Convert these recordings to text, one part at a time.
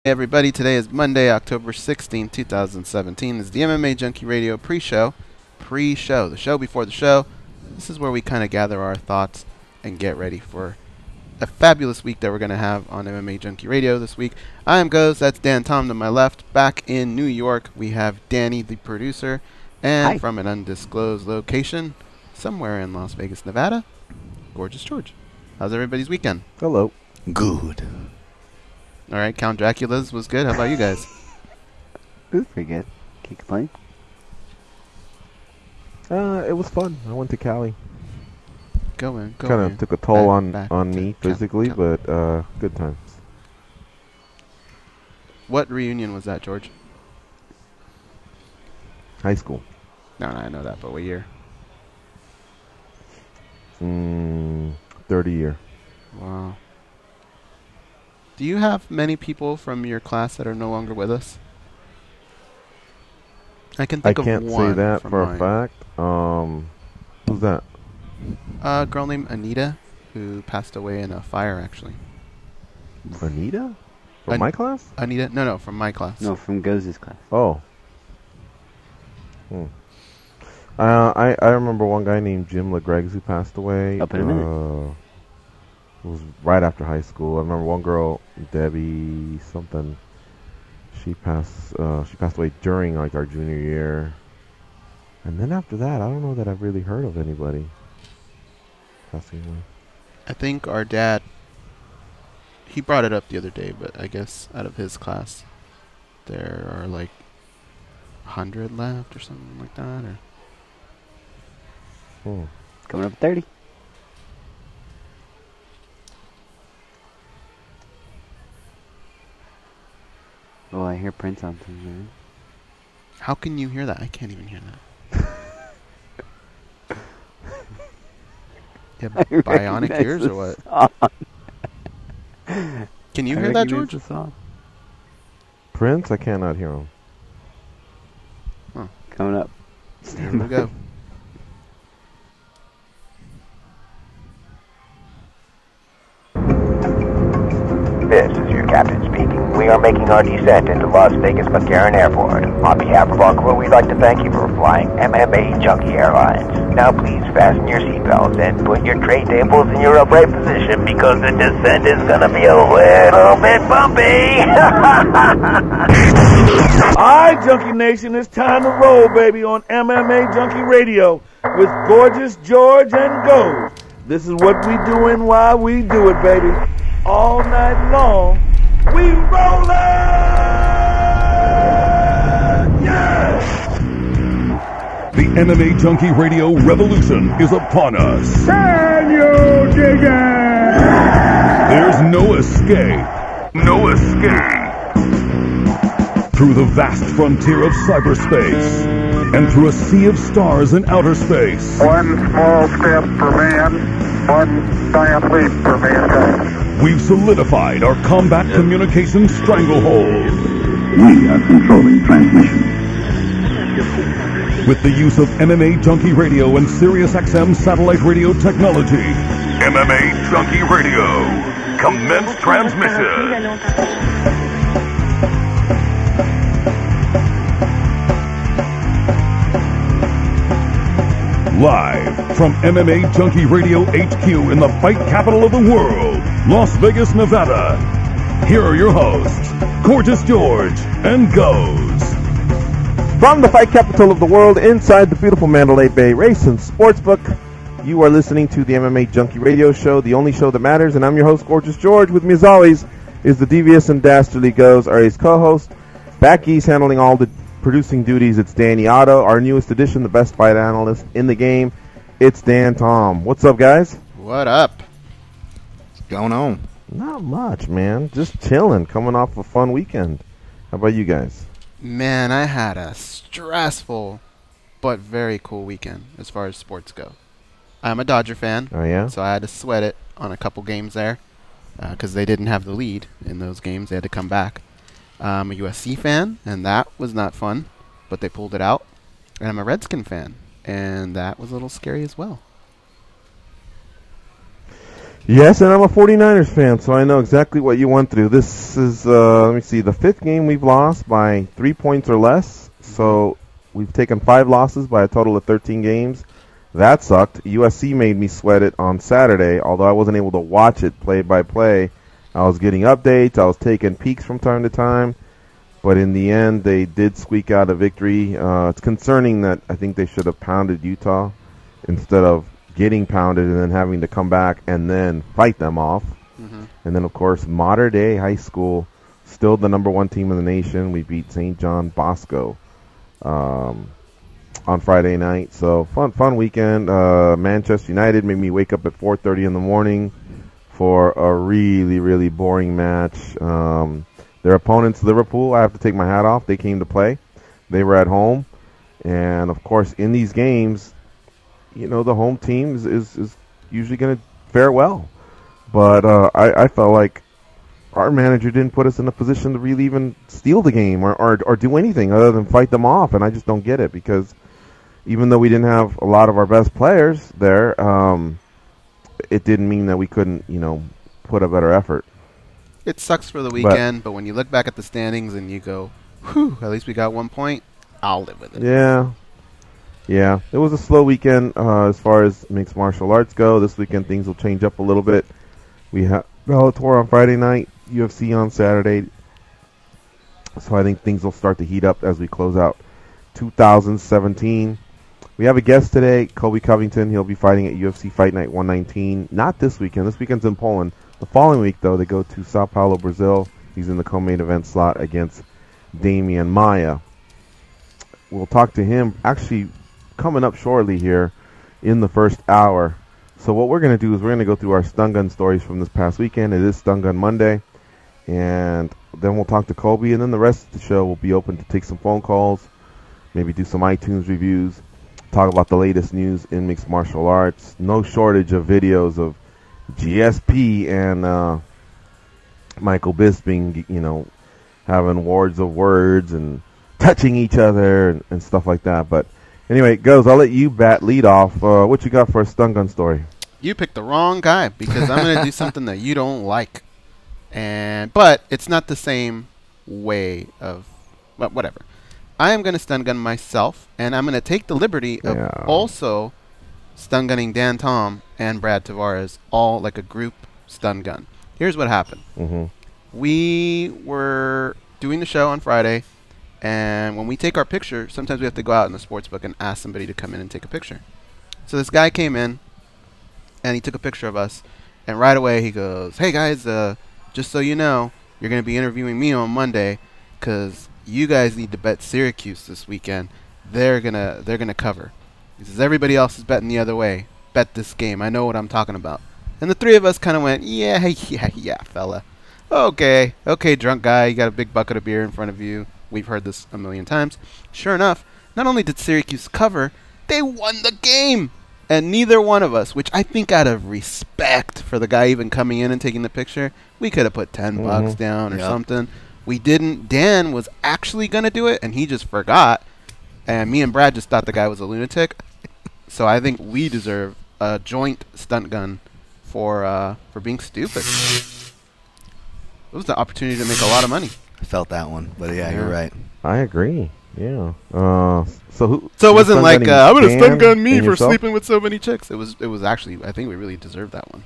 Hey everybody, today is Monday, October 16, 2017. This is the MMA Junkie Radio pre-show, the show before the show. This is where we kind of gather our thoughts and get ready for a fabulous week that we're going to have on MMA Junkie Radio this week. I am Goz, that's Dan Tom to my left. Back in New York, we have Danny, the producer, and Hi. From an undisclosed location, somewhere in Las Vegas, Nevada, Gorgeous George. How's everybody's weekend? Hello. Good. All right, Count Dracula's was good. How about you guys? It was pretty good. Can't complain. It was fun. I went to Cali. Go Kind in. of took a toll Back on to me count, physically, count. but good times. What reunion was that, George? High school. No, I know that, but what year? 30 year. Wow. Do you have many people from your class that are no longer with us? I can I think of can't one. say that from for mine. a fact. Who's that? A girl named Anita, who passed away in a fire, actually. Anita? From my class? Anita? No, from my class. No, from Goz's class. Oh. I remember one guy named Jim LeGregs who passed away. Up in a minute. It was right after high school. I remember one girl, Debbie something. She passed away during like our junior year. And then after that, I don't know that I've really heard of anybody passing away. I think our dad, he brought it up the other day, but I guess out of his class, there are like 100 left or something like that. Or Coming up 30. Oh, I hear Prince on something. How can you hear that? I can't even hear that. You have bionic ears or what? Can you hear that, George? The song. Prince? I cannot hear him. Coming up. Here we go. This is your captain speaking. We are making our descent into Las Vegas McCarran Airport. On behalf of our crew, we'd like to thank you for flying MMA Junkie Airlines. Now please fasten your seatbelts and put your tray tables in your upright position because the descent is going to be a little bit bumpy. Alright, Junkie Nation, it's time to roll, baby, on MMA Junkie Radio with Gorgeous George and Goz. This is what we doing while we do it, baby. All night long, we rollin'! Yeah! The MMA Junkie Radio revolution is upon us. Can you dig it? There's no escape. No escape. Through the vast frontier of cyberspace and through a sea of stars in outer space. One small step for man, one giant leap for mankind. We've solidified our combat communication stranglehold. We are controlling transmission. With the use of MMA Junkie Radio and SiriusXM satellite radio technology. MMA Junkie Radio. Commence transmission. Live from MMA Junkie Radio HQ in the fight capital of the world, Las Vegas, Nevada. Here are your hosts, Gorgeous George and Goz. From the fight capital of the world, inside the beautiful Mandalay Bay Race and Sportsbook, you are listening to the MMA Junkie Radio Show, the only show that matters, and I'm your host, Gorgeous George. With me, as always, is the devious and dastardly Goz, our ace co-host. Back east, handling all the producing duties, it's Danny Otto. Our newest addition, the best fight analyst in the game, it's Dan Tom. What's up, guys? What up? What's going on? Not much, man. Just chilling, coming off a fun weekend. How about you guys? Man, I had a stressful but very cool weekend as far as sports go. I'm a Dodger fan, Oh, yeah? so I had to sweat it on a couple games there because they didn't have the lead in those games. They had to come back. I'm a USC fan, and that was not fun, but they pulled it out. And I'm a Redskin fan, and that was a little scary as well. Yes, and I'm a 49ers fan, so I know exactly what you went through. This is, let me see, the 5th game we've lost by 3 points or less. So we've taken 5 losses by a total of 13 games. That sucked. USC made me sweat it on Saturday, although I wasn't able to watch it play by play. I was getting updates. I was taking peeks from time to time. But in the end, they did squeak out a victory. It's concerning that I think they should have pounded Utah instead of getting pounded and then having to come back and then fight them off. And then, of course, Mater Dei High School, still the #1 team in the nation. We beat St. John Bosco on Friday night. So, fun weekend. Manchester United made me wake up at 4:30 in the morning for a really, really boring match. Their opponents, Liverpool, I have to take my hat off. They came to play. They were at home. And, of course, in these games, you know, the home team is usually going to fare well. But I felt like our manager didn't put us in a position to really even steal the game or do anything other than fight them off. And I just don't get it, because even though we didn't have a lot of our best players there, it didn't mean that we couldn't, you know, put a better effort. It sucks for the weekend, but when you look back at the standings and you go, whew, at least we got 1 point, I'll live with it. Yeah, it was a slow weekend as far as mixed martial arts go. This weekend things will change up a little bit. We have Bellator on Friday night, UFC on Saturday. So I think things will start to heat up as we close out 2017. We have a guest today, Colby Covington. He'll be fighting at UFC Fight Night 119. Not this weekend. This weekend's in Poland. The following week, though, they go to Sao Paulo, Brazil. He's in the co-main event slot against Damian Maia. We'll talk to him actually coming up shortly here in the first hour. So what we're going to do is we're going to go through our stun gun stories from this past weekend. It is Stun Gun Monday. And then we'll talk to Colby, and then the rest of the show will be open to take some phone calls, maybe do some iTunes reviews, talk about the latest news in mixed martial arts. No shortage of videos of GSP and Michael Bisping, you know, having wars of words and touching each other and stuff like that. But anyway, Goes, I'll let you lead off. What you got for a stun gun story? You picked the wrong guy, because I'm going to do something that you don't like. But it's not the same way of, well, whatever. I am going to stun gun myself, and I'm going to take the liberty of also stun gunning Dan Tom and Brad Tavares, all like a group stun gun. Here's what happened. We were doing the show on Friday, and when we take our picture, sometimes we have to go out in the sports book and ask somebody to come in and take a picture. So this guy came in, and he took a picture of us, and right away he goes, "Hey guys, just so you know, you're going to be interviewing me on Monday, because you guys need to bet Syracuse this weekend. They're gonna cover." He says, "Everybody else is betting the other way. Bet this game. I know what I'm talking about." And the three of us kind of went, yeah, fella. Okay, drunk guy. You got a big bucket of beer in front of you. We've heard this a million times. Sure enough, not only did Syracuse cover, they won the game. And neither one of us, which I think out of respect for the guy even coming in and taking the picture, we could have put 10 bucks down or something. We didn't. Dan was actually going to do it, and he just forgot. And me and Brad just thought the guy was a lunatic. So I think we deserve a joint stunt gun for being stupid. It was the opportunity to make a lot of money. I felt that one, but yeah, you're right. I agree. Yeah. So it wasn't like I'm gonna stun gun me for sleeping with so many chicks. It was actually, I think we really deserved that one.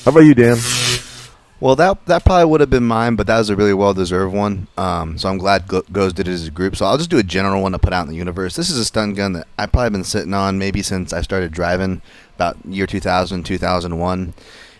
How about you, Dan? Well, that probably would have been mine, but that was a really well-deserved one. So I'm glad Goes did it as a group. So I'll just do a general one to put out in the universe. This is a stun gun that I've probably been sitting on maybe since I started driving, about year 2000, 2001.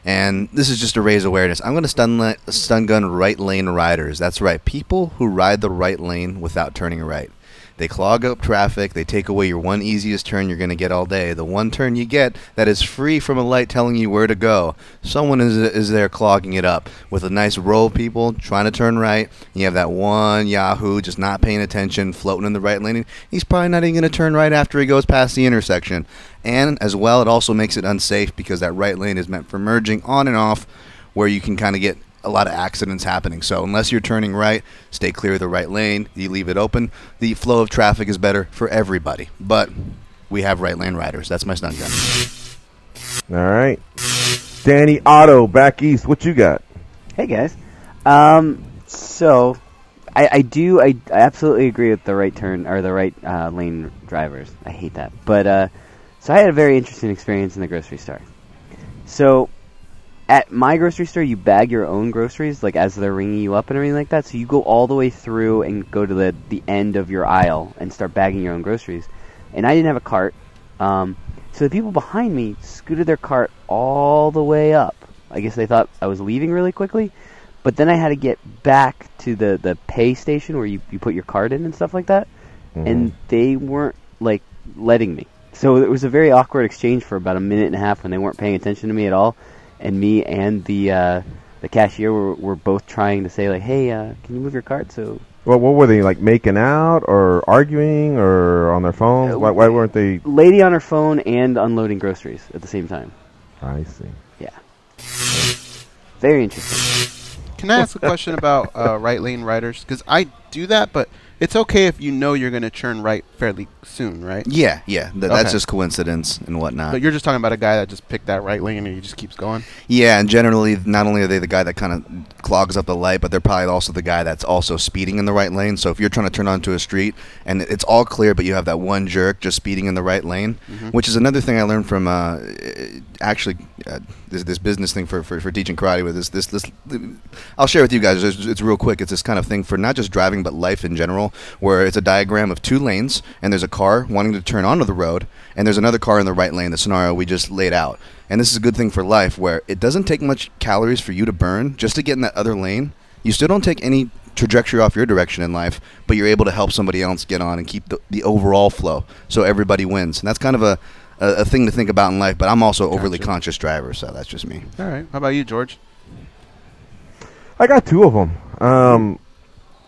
And this is just to raise awareness. I'm going to stun gun right lane riders. That's right, people who ride the right lane without turning right. They clog up traffic. They take away your one easiest turn you're going to get all day. The one turn you get that is free from a light telling you where to go. Someone is there clogging it up with a nice row of people trying to turn right. You have that one yahoo just not paying attention, floating in the right lane. He's probably not even going to turn right after he goes past the intersection. And as well, it also makes it unsafe because that right lane is meant for merging on and off, where you can kind of get a lot of accidents happening. So unless you're turning right, stay clear of the right lane. You leave it open. The flow of traffic is better for everybody. But we have right lane riders. That's my stun gun. All right. Danny Otto, back east. What you got? Hey, guys. So, I absolutely agree with the right turn, or the right lane drivers. I hate that. But, so I had a very interesting experience in the grocery store. So, at my grocery store, you bag your own groceries, like, as they're ringing you up and everything like that. So you go all the way through and go to the end of your aisle and start bagging your own groceries. And I didn't have a cart. So the people behind me scooted their cart all the way up. I guess they thought I was leaving really quickly. But then I had to get back to the pay station where you put your card in and stuff like that. And they weren't, like, letting me. So it was a very awkward exchange for about a minute and a half when they weren't paying attention to me at all. And me and the cashier were both trying to say, like, hey, can you move your cart? So... Well, what were they, like, making out or arguing or on their phones? Why weren't they... Lady on her phone and unloading groceries at the same time. I see. Yeah. Very interesting. Can I ask a question about right lane riders? Because I do that, but it's okay if you know you're going to turn right fairly soon, right? Yeah. That's just coincidence and whatnot. But you're just talking about a guy that just picked that right lane and he just keeps going? Yeah, and generally, not only are they the guy that kind of clogs up the light, but they're probably also the guy that's also speeding in the right lane. So if you're trying to turn onto a street and it's all clear, but you have that one jerk just speeding in the right lane, which is another thing I learned from this business thing for teaching karate with this I'll share with you guys. It's real quick. It's this kind of thing for not just driving, but life in general, where it's a diagram of two lanes, and there's a car wanting to turn onto the road, and there's another car in the right lane, the scenario we just laid out. And this is a good thing for life, where it doesn't take much calories for you to burn just to get in that other lane. You still don't take any trajectory off your direction in life, but you're able to help somebody else get on and keep the overall flow, so everybody wins. And that's kind of a thing to think about in life, but I'm also overly conscious driver, so that's just me. All right. How about you, George? I got two of them.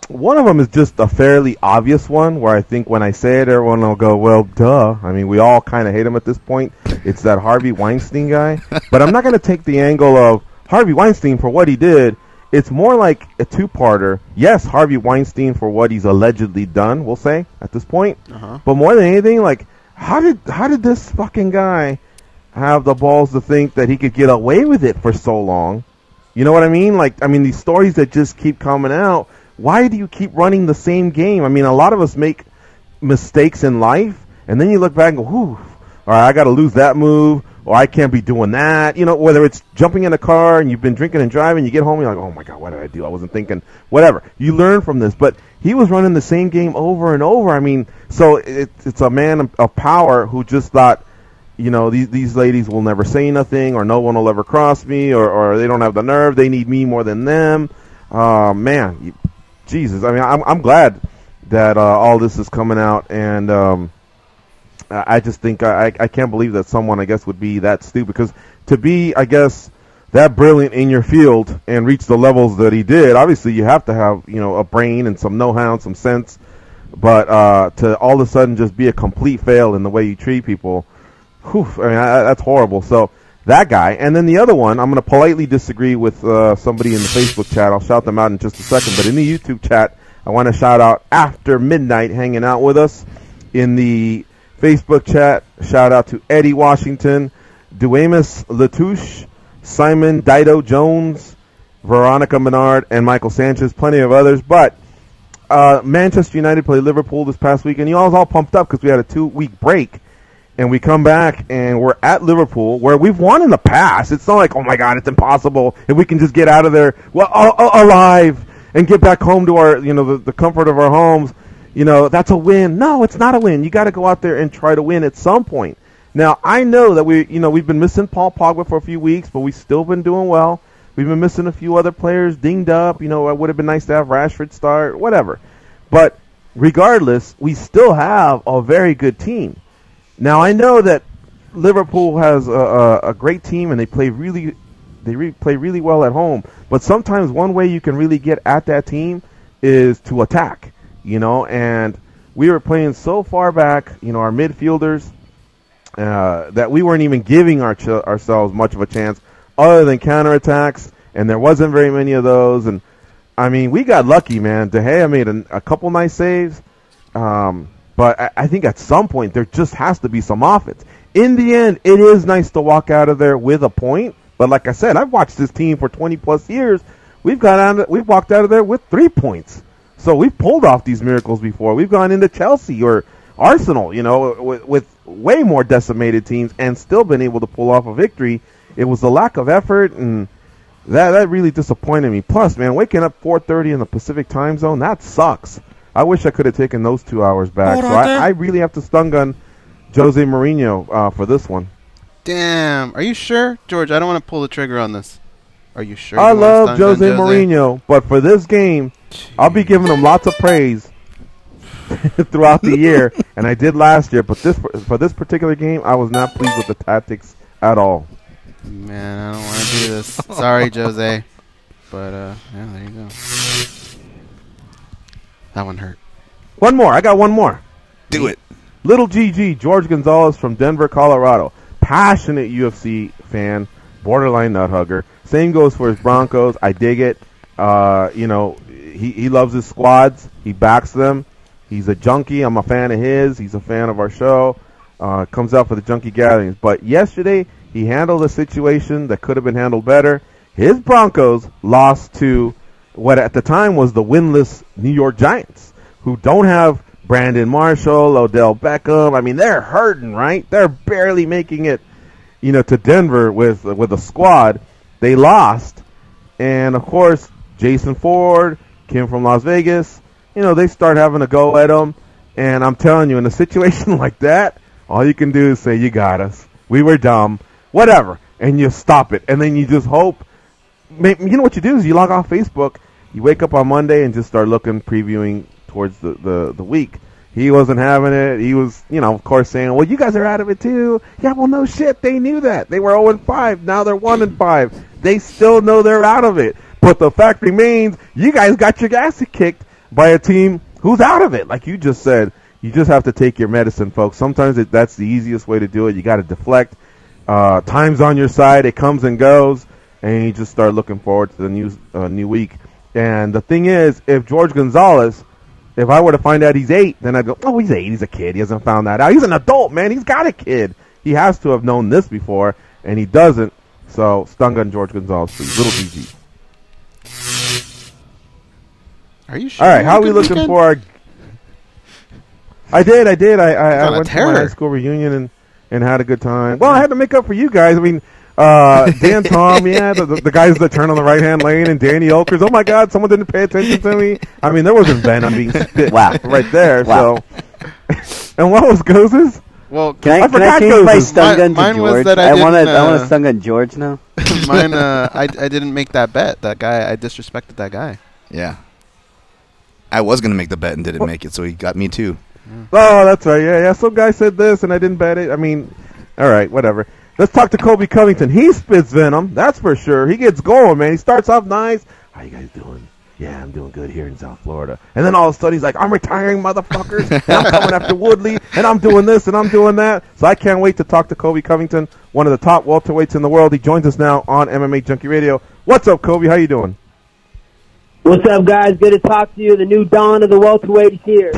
One of them is just a fairly obvious one where I think when I say it, everyone will go, well, duh. I mean, we all kind of hate him at this point. It's that Harvey Weinstein guy. But I'm not going to take the angle of Harvey Weinstein for what he did. It's more like a two-parter. Yes, Harvey Weinstein for what he's allegedly done, we'll say, at this point. But more than anything, like, how did this fucking guy have the balls to think that he could get away with it for so long? You know what I mean? Like, I mean, these stories that just keep coming out, why do you keep running the same game? I mean, a lot of us make mistakes in life, and then you look back and go, whew, all right, I got to lose that move, or I can't be doing that. You know, whether it's jumping in a car and you've been drinking and driving, you get home, you're like, oh, my God, what did I do? I wasn't thinking, whatever. You learn from this, but he was running the same game over and over. I mean, so it's a man of power who just thought, you know, these ladies will never say nothing, or no one will ever cross me, or they don't have the nerve. They need me more than them. Man, Jesus. I mean, I'm glad that all this is coming out, and I just think I can't believe that someone, I guess, would be that stupid. Because to be, I guess, that brilliant in your field and reach the levels that he did, obviously you have to have, you know, a brain and some know-how and some sense. But to all of a sudden just be a complete fail in the way you treat people, whew, I mean, that's horrible. So that guy. And then the other one, I'm going to politely disagree with somebody in the Facebook chat. I'll shout them out in just a second. But in the YouTube chat, I want to shout out After Midnight hanging out with us. In the Facebook chat, shout out to Eddie Washington, Duemus Latouche, Simon Dido Jones, Veronica Menard, and Michael Sanchez. Plenty of others. But Manchester United played Liverpool this past week, and you all pumped up because we had a 2-week break. And we come back, and we're at Liverpool, where we've won in the past. It's not like, oh, my God, it's impossible. If we can just get out of there alive and get back home to our, you know, the comfort of our homes, you know, that's a win. No, it's not a win. You got to go out there and try to win at some point. Now, I know that we've been missing Paul Pogba for a few weeks, but we've still been doing well. We've been missing a few other players dinged up. You know, it would have been nice to have Rashford start, whatever. But regardless, we still have a very good team. Now, I know that Liverpool has a great team, and they play really well at home. But sometimes one way you can really get at that team is to attack, you know. And we were playing so far back, you know, our midfielders, that we weren't even giving ourselves much of a chance other than counterattacks, and there wasn't very many of those. And, I mean, we got lucky, man. De Gea made a couple nice saves. But I think at some point there just has to be some offense. in the end, it is nice to walk out of there with a point. But like I said, I've watched this team for 20-plus years. We've walked out of there with 3 points. So we've pulled off these miracles before. We've gone into Chelsea or Arsenal, with way more decimated teams and still been able to pull off a victory. It was the lack of effort, and that really disappointed me. Plus, man, waking up 4:30 in the Pacific time zone, that sucks. I wish I could have taken those 2 hours back. So I really have to stun gun Jose Mourinho for this one. Damn. Are you sure? George, I don't want to pull the trigger on this. Are you sure? I love Jose Mourinho, but for this game, I'll be giving him lots of praise throughout the year, and I did last year. But for this particular game, I was not pleased with the tactics at all. Man, I don't want to do this. Sorry, Jose. But, yeah, there you go. That one hurt. One more. I got one more. Do it. Little GG, George Gonzalez from Denver, Colorado. Passionate UFC fan, borderline nut hugger. Same goes for his Broncos. I dig it. He loves his squads. He backs them. He's a junkie. I'm a fan of his. He's a fan of our show. Comes out for the junkie gatherings. But yesterday, he handled a situation that could have been handled better. His Broncos lost to what at the time was the winless New York Giants, who don't have Brandon Marshall, Odell Beckham. I mean, they're hurting, right? They're barely making it, to Denver with a squad. They lost. And, of course, Jason Ford came from Las Vegas. They start having a go at him. And I'm telling you, in a situation like that, all you can do is say, you got us. We were dumb. Whatever. And you stop it. And then you just hope. You know what you do is you log off Facebook. You wake up on Monday and just start previewing towards the week. He wasn't having it. He was, of course saying, well, you guys are out of it too. Yeah, well, no shit. They knew that. They were 0-5. Now they're 1-5. They still know they're out of it. But the fact remains, you guys got your ass kicked by a team who's out of it. Like you just said, you just have to take your medicine, folks. Sometimes that's the easiest way to do it. You got to deflect. Time's on your side. It comes and goes. And you just start looking forward to the new week. And the thing is, if George Gonzalez, if I were to find out he's 8, then I'd go, oh, he's 8. He's a kid. He hasn't found that out. He's an adult, man. He's got a kid. He has to have known this before, and he doesn't. So, stun gun George Gonzalez, please. Little GG. Are you sure? All right, how are we looking for our... I did. I went to my high school reunion and had a good time. Well, I had to make up for you guys. I mean... Dan Tom, yeah, the guys that turn on the right-hand lane, and Danny Okers. Oh, my God, someone didn't pay attention to me. I mean, there wasn't venom being spit right there. Wow. So, and what was Goz's? Well, can I change my stun gun to George? Was that I want to stun gun George now. Mine, I didn't make that bet. That guy, I disrespected that guy. Yeah. I was going to make the bet and didn't make it, so he got me too. Yeah. Oh, that's right. Yeah. Some guy said this, and I didn't bet it. I mean, all right, whatever. Let's talk to Colby Covington. He spits venom, that's for sure. He gets going, man. He starts off nice. How you guys doing? Yeah, I'm doing good here in South Florida. And then all of a sudden he's like, I'm retiring, motherfuckers. And I'm coming after Woodley. And I'm doing this and I'm doing that. So I can't wait to talk to Colby Covington, one of the top welterweights in the world. He joins us now on MMA Junkie Radio. What's up, Colby? How you doing? What's up, guys? Good to talk to you. The new dawn of the welterweight is here.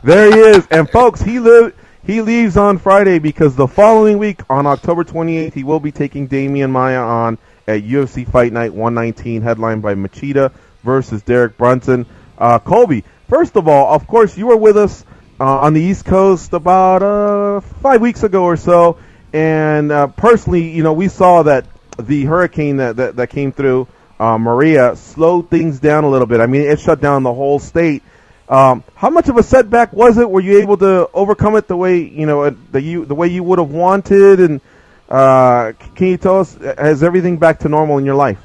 There he is. And, folks, he leaves on Friday because the following week, on October 28th, he will be taking Damian Maia on at UFC Fight Night 119, headlined by Machida versus Derek Brunson. Colby, first of all, of course, you were with us on the East Coast about 5 weeks ago or so, and personally, we saw that the hurricane that came through, Maria, slowed things down a little bit. I mean, it shut down the whole state. How much of a setback was it? Were you able to overcome it the way the way you would have wanted? And can you tell us, is everything back to normal in your life?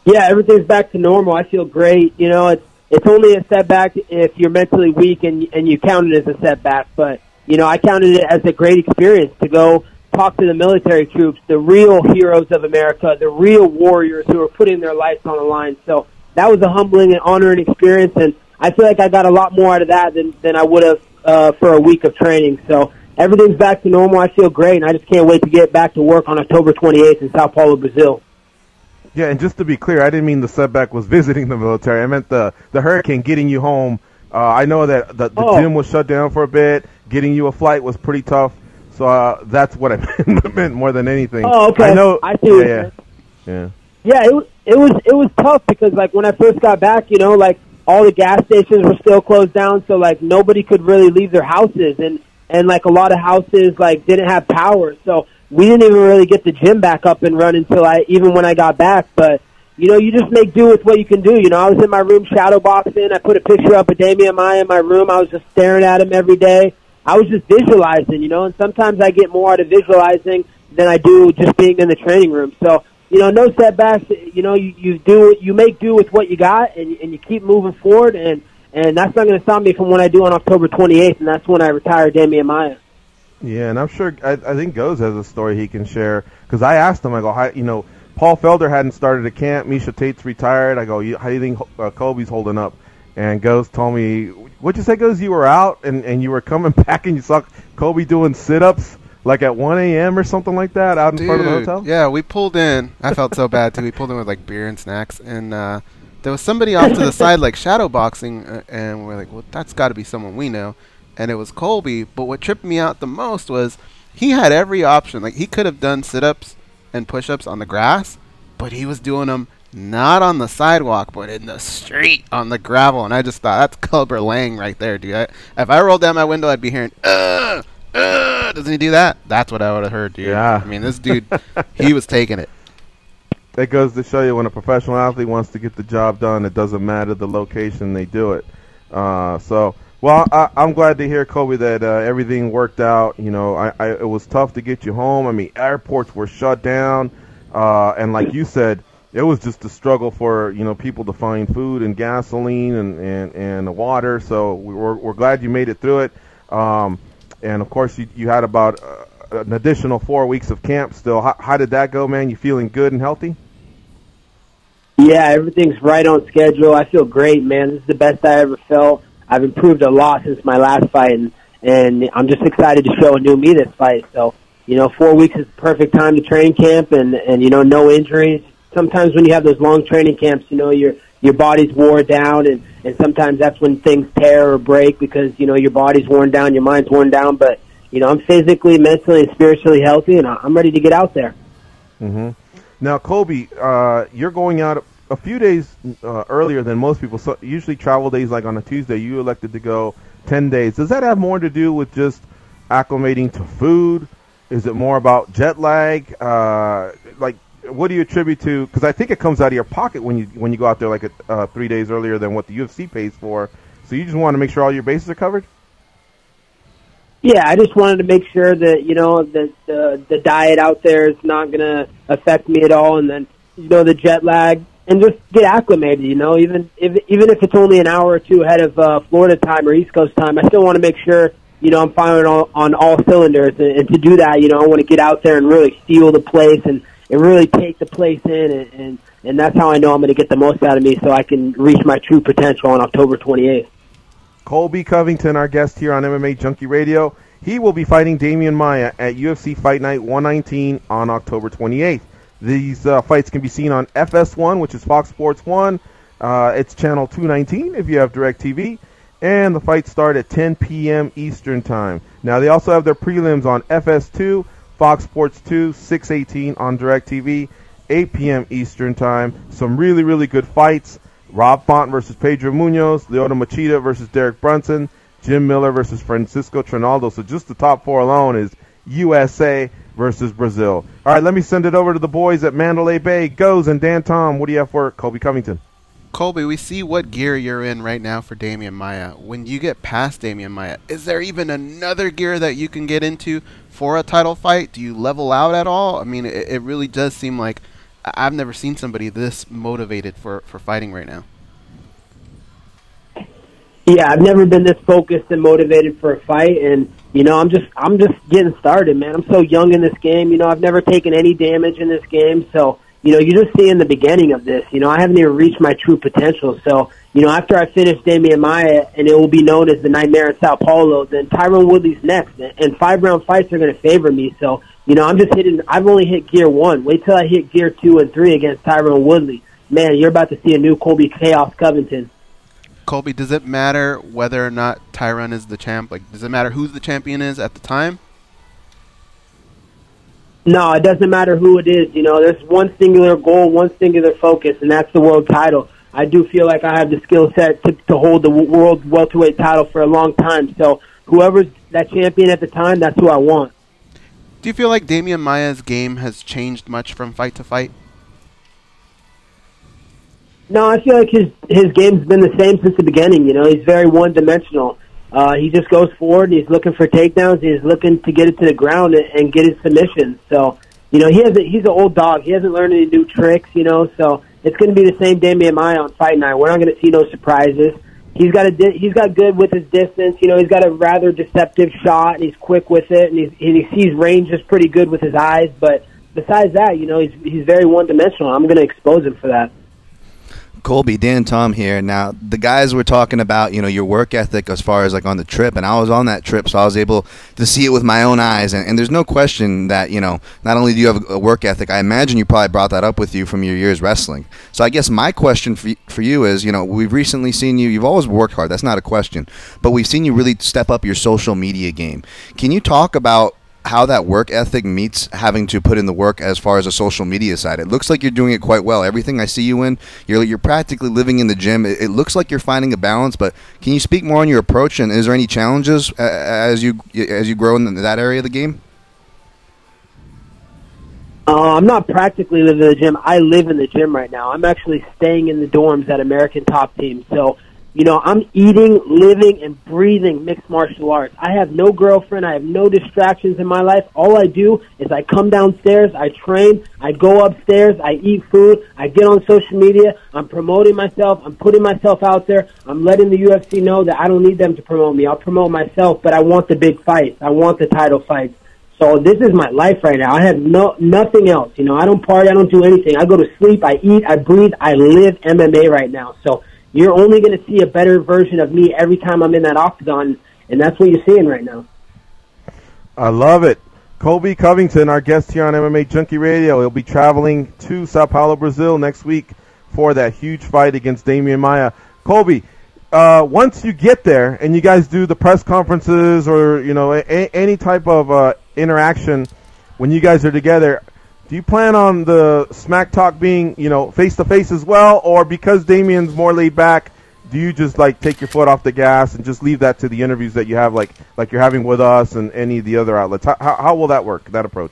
Yeah, everything's back to normal. I feel great. It's only a setback if you're mentally weak and you count it as a setback. But I counted it as a great experience to go talk to the military troops, the real heroes of America, the real warriors who are putting their lives on the line. So that was a humbling and honoring experience, and I feel like I got a lot more out of that than I would have for a week of training. So everything's back to normal. I feel great, and I just can't wait to get back to work on October 28th in Sao Paulo, Brazil. Yeah, and just to be clear, I didn't mean the setback was visiting the military. I meant the hurricane getting you home I know that the gym was shut down for a bit. Getting you a flight was pretty tough. So that's what I meant more than anything. Oh, okay. I know. I see what you're saying. Yeah, it was tough because like when I first got back, you know, like all the gas stations were still closed down, so like nobody could really leave their houses, and like a lot of houses like didn't have power, so we didn't even really get the gym back up and running until even when I got back. But you know, you just make do with what you can do. You know, I was in my room shadow boxing. I put a picture up of Damian Maia in my room. I was just staring at him every day. I was just visualizing, you know, and sometimes I get more out of visualizing than I do just being in the training room. So, you know, no setbacks. You know, you make do with what you got, and you keep moving forward, and that's not going to stop me from what I do on October 28th, and that's when I retire Damian Maia. Yeah, and I'm sure I think Goes has a story he can share, because I asked him, I go, how, you know, Paul Felder hadn't started a camp, Misha Tate's retired. I go, how do you think Colby's holding up? And Goes told me, what'd you say, Goes? You were out and you were coming back and you saw Colby doing sit-ups like at 1 a.m. or something like that out in front of the hotel? Yeah, we pulled in. I felt so bad, too. We pulled in with, like, beer and snacks. And there was somebody off to the side, like, shadow boxing. And we're like, well, that's got to be someone we know. And it was Colby. But what tripped me out the most was he had every option. Like, he could have done sit-ups and push-ups on the grass, but he was doing them not on the sidewalk, but in the street on the gravel. And I just thought, that's Clubber Lang right there, dude. If I rolled down my window, I'd be hearing, doesn't he do that? That's what I would have heard, dude. Yeah. I mean, this dude, he was taking it. That goes to show you when a professional athlete wants to get the job done, it doesn't matter the location, they do it. Well, I'm glad to hear, Colby, that everything worked out. You know, it was tough to get you home. I mean, airports were shut down, and like you said, it was just a struggle for, you know, people to find food and gasoline and water. So we're glad you made it through it. And of course, you had about an additional 4 weeks of camp still. How did that go, man? You feeling good and healthy? Yeah, everything's right on schedule. I feel great, man. This is the best I ever felt. I've improved a lot since my last fight, and I'm just excited to show a new me this fight. So, you know, 4 weeks is the perfect time to train camp, and you know, no injuries. Sometimes when you have those long training camps, you know, your body's worn down, and sometimes that's when things tear or break because, you know, your body's worn down, your mind's worn down. But, you know, I'm physically, mentally, and spiritually healthy, and I'm ready to get out there. Mm-hmm. Now, Colby, you're going out a few days earlier than most people. So usually travel days like on a Tuesday. You elected to go 10 days. Does that have more to do with just acclimating to food? Is it more about jet lag? Like, what do you attribute to? Because I think it comes out of your pocket when you go out there like 3 days earlier than what the UFC pays for. So you just want to make sure all your bases are covered? Yeah, I just wanted to make sure that, you know, that the diet out there is not going to affect me at all, and then, you know, the jet lag, and just get acclimated, you know, even if it's only an hour or two ahead of Florida time or East Coast time, I still want to make sure, you know, I'm firing on all cylinders, and to do that, you know, I want to get out there and really feel the place and really take the place in, and that's how I know I'm going to get the most out of me so I can reach my true potential on October 28th. Colby Covington, our guest here on MMA Junkie Radio. He will be fighting Damian Maia at UFC Fight Night 119 on October 28th. These fights can be seen on FS1, which is Fox Sports 1. It's channel 219 if you have DirecTV. And the fights start at 10 p.m. Eastern Time. Now, they also have their prelims on FS2, Fox Sports 2, 618 on DirecTV, 8 p.m. Eastern Time. Some really, really good fights. Rob Font versus Pedro Munoz, Lyoto Machida versus Derek Brunson, Jim Miller versus Francisco Trinaldo. So just the top four alone is USA versus Brazil. All right, let me send it over to the boys at Mandalay Bay. Goes and Dan Tom, what do you have for Colby Covington? Colby, we see what gear you're in right now for Damian Maia. When you get past Damian Maia, is there even another gear that you can get into for a title fight? Do you level out at all? I mean, it really does seem like I've never seen somebody this motivated for fighting right now. Yeah, I've never been this focused and motivated for a fight, and you know, I'm just getting started, man. I'm so young in this game. You know, I've never taken any damage in this game, so you know, you're just seeing the beginning of this. You know, I haven't even reached my true potential. So, you know, after I finish Damian Maia, and it will be known as the Nightmare in Sao Paulo, then Tyron Woodley's next, and 5-round fights are going to favor me. So, you know, I've only hit gear 1. Wait till I hit gear 2 and 3 against Tyron Woodley. Man, you're about to see a new Colby Chaos Covington. Colby, does it matter whether or not Tyron is the champ? Like, does it matter who the champion is at the time? No, it doesn't matter who it is. You know, there's one singular goal, one singular focus, and that's the world title. I do feel like I have the skill set to hold the world welterweight title for a long time. So whoever's that champion at the time, that's who I want. Do you feel like Damian Maia's game has changed much from fight to fight? No, I feel like his game's been the same since the beginning. You know, he's very one-dimensional. He just goes forward. He's looking for takedowns. He's looking to get it to the ground and get his submissions. So, you know, he's an old dog. He hasn't learned any new tricks, you know. So it's going to be the same Damian Maia on Fight Night. We're not going to see no surprises. He's got good with his distance. You know, he's got a rather deceptive shot, and he's quick with it, and he sees ranges pretty good with his eyes. But besides that, you know, he's very one-dimensional. I'm going to expose him for that. Colby, Dan, Tom here. Now, the guys were talking about, you know, your work ethic as far as like on the trip, and I was on that trip, so I was able to see it with my own eyes. And there's no question that, you know, not only do you have a work ethic, I imagine you probably brought that up with you from your years wrestling. So I guess my question for you is, you know, we've recently seen you've always worked hard, that's not a question, but we've seen you really step up your social media game. Can you talk about how that work ethic meets having to put in the work as far as a social media side? It looks like you're doing it quite well. Everything I see you in, you're practically living in the gym. It looks like you're finding a balance, but can you speak more on your approach, and is there any challenges as you grow in that area of the game? I'm not practically living in the gym. I live in the gym right now. I'm actually staying in the dorms at American Top Team. So, you know, I'm eating, living, and breathing mixed martial arts. I have no girlfriend. I have no distractions in my life. All I do is I come downstairs, I train, I go upstairs, I eat food, I get on social media, I'm promoting myself, I'm putting myself out there, I'm letting the UFC know that I don't need them to promote me. I'll promote myself, but I want the big fights. I want the title fights. So this is my life right now. I have nothing else. You know, I don't party, I don't do anything. I go to sleep, I eat, I breathe, I live MMA right now. So you're only going to see a better version of me every time I'm in that octagon, and that's what you're seeing right now. I love it. Colby Covington, our guest here on MMA Junkie Radio. He'll be traveling to Sao Paulo, Brazil next week for that huge fight against Damian Maia. Colby, once you get there and you guys do the press conferences or, you know, any type of interaction when you guys are together, do you plan on the smack talk being, you know, face-to-face as well? Or because Damian's more laid back, do you just, like, take your foot off the gas and just leave that to the interviews that you have, like you're having with us and any of the other outlets? How will that work, that approach?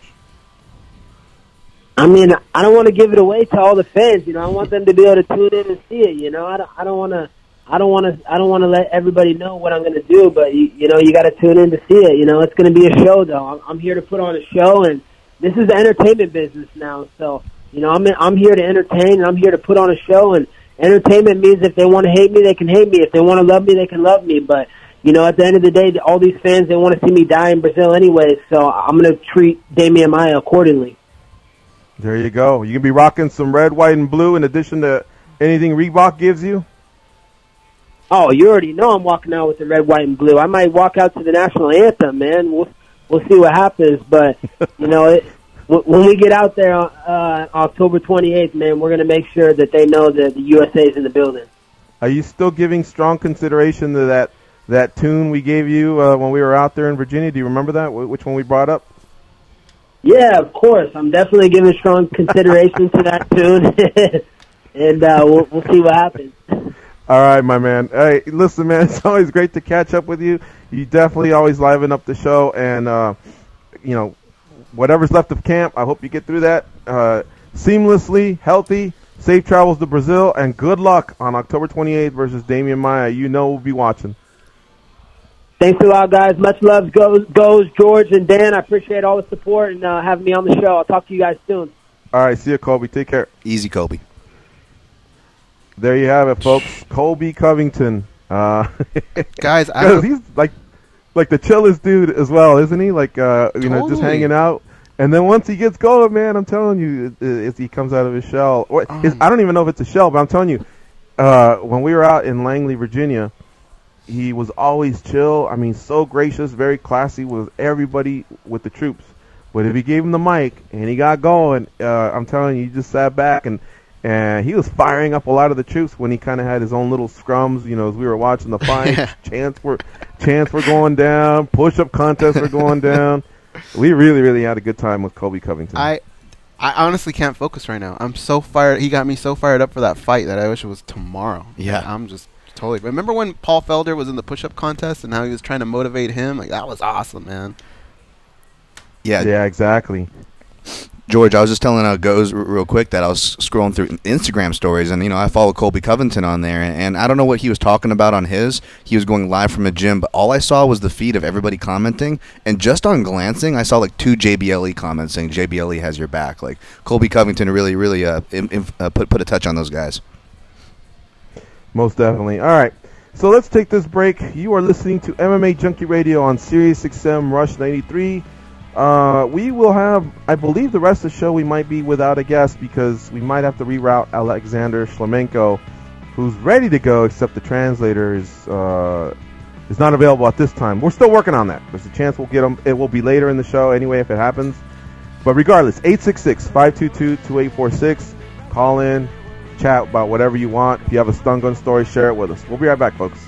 I mean, I don't want to give it away to all the fans. You know, I want them to be able to tune in and see it. You know, I don't want to let everybody know what I'm going to do. But you know, you got to tune in to see it. You know, it's going to be a show, though. I'm here to put on a show, and this is the entertainment business now. So, you know, I'm here to entertain, and I'm here to put on a show. And entertainment means if they want to hate me, they can hate me. If they want to love me, they can love me. But, you know, at the end of the day, all these fans, they want to see me die in Brazil anyway. So I'm going to treat Damian Maia accordingly. There you go. You can be rocking some red, white, and blue in addition to anything Reebok gives you? Oh, you already know I'm walking out with the red, white, and blue. I might walk out to the national anthem, man. We'll see what happens. But, you know, when we get out there on October 28th, man, we're going to make sure that they know that the USA is in the building. Are you still giving strong consideration to that tune we gave you when we were out there in Virginia? Do you remember that? Which one we brought up? Yeah, of course. I'm definitely giving strong consideration to that tune. And we'll see what happens. All right, my man. Hey, listen, man, it's always great to catch up with you. You definitely always liven up the show, and, you know, whatever's left of camp, I hope you get through that seamlessly, healthy, safe travels to Brazil, and good luck on October 28th versus Damian Maia. You know we'll be watching. Thanks a lot, guys. Much love goes George and Dan. I appreciate all the support and having me on the show. I'll talk to you guys soon. All right, see you, Colby. Take care. Easy, Colby. There you have it, folks. Colby Covington. Guys, he's like the chillest dude as well, isn't he? Like, you know, just hanging out. And then once he gets going, man, I'm telling you, he comes out of his shell. I don't even know if it's a shell, but I'm telling you, when we were out in Langley, Virginia, he was always chill. I mean, so gracious, very classy with everybody, with the troops. But if he gave him the mic and he got going, I'm telling you, he just sat back and And he was firing up a lot of the troops when he kind of had his own little scrums. You know, as we were watching the fight, chants were going down, push-up contests were going down. We really, really had a good time with Colby Covington. I honestly can't focus right now. I'm so fired. He got me so fired up for that fight that I wish it was tomorrow. Yeah. I'm just totally. Remember when Paul Felder was in the push-up contest and how he was trying to motivate him? Like, that was awesome, man. Yeah, exactly. George, I was just telling Goes real quick that I was scrolling through Instagram stories, and I follow Colby Covington on there, and I don't know what he was talking about on his. He was going live from a gym, but all I saw was the feed of everybody commenting, and just on glancing, I saw like 2 JBLE comments saying JBLE has your back. Like, Colby Covington really, really put a touch on those guys. Most definitely. All right, so let's take this break. You are listening to MMA Junkie Radio on Sirius XM Rush 93. We will have, I believe the rest of the show we might be without a guest because we might have to reroute Alexander Shlemenko, who's ready to go, except the translator is not available at this time. We're still working on that. There's a chance we'll get him. It will be later in the show anyway if it happens. But regardless, 866-522-2846. Call in, chat about whatever you want. If you have a stun gun story, share it with us. We'll be right back, folks.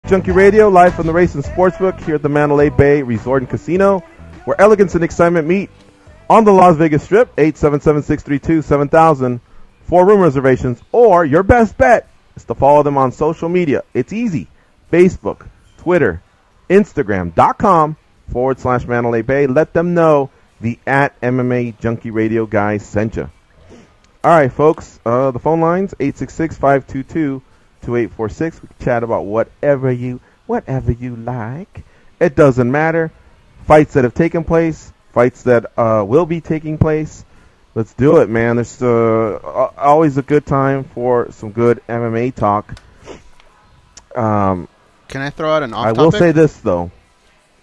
Junkie Radio, live from the Race and Sportsbook here at the Mandalay Bay Resort and Casino, where elegance and excitement meet on the Las Vegas Strip. 877-632-7000 for room reservations, or your best bet is to follow them on social media. It's easy. Facebook, Twitter, Instagram.com/Mandalay Bay. Let them know the @MMA Junkie Radio guys sent you. All right, folks, the phone lines, 866-522-2846. We can chat about whatever you like. It doesn't matter. Fights that have taken place, fights that will be taking place. Let's do it, man. There's always a good time for some good MMA talk. Can I throw out an off-topic? I will say this, though.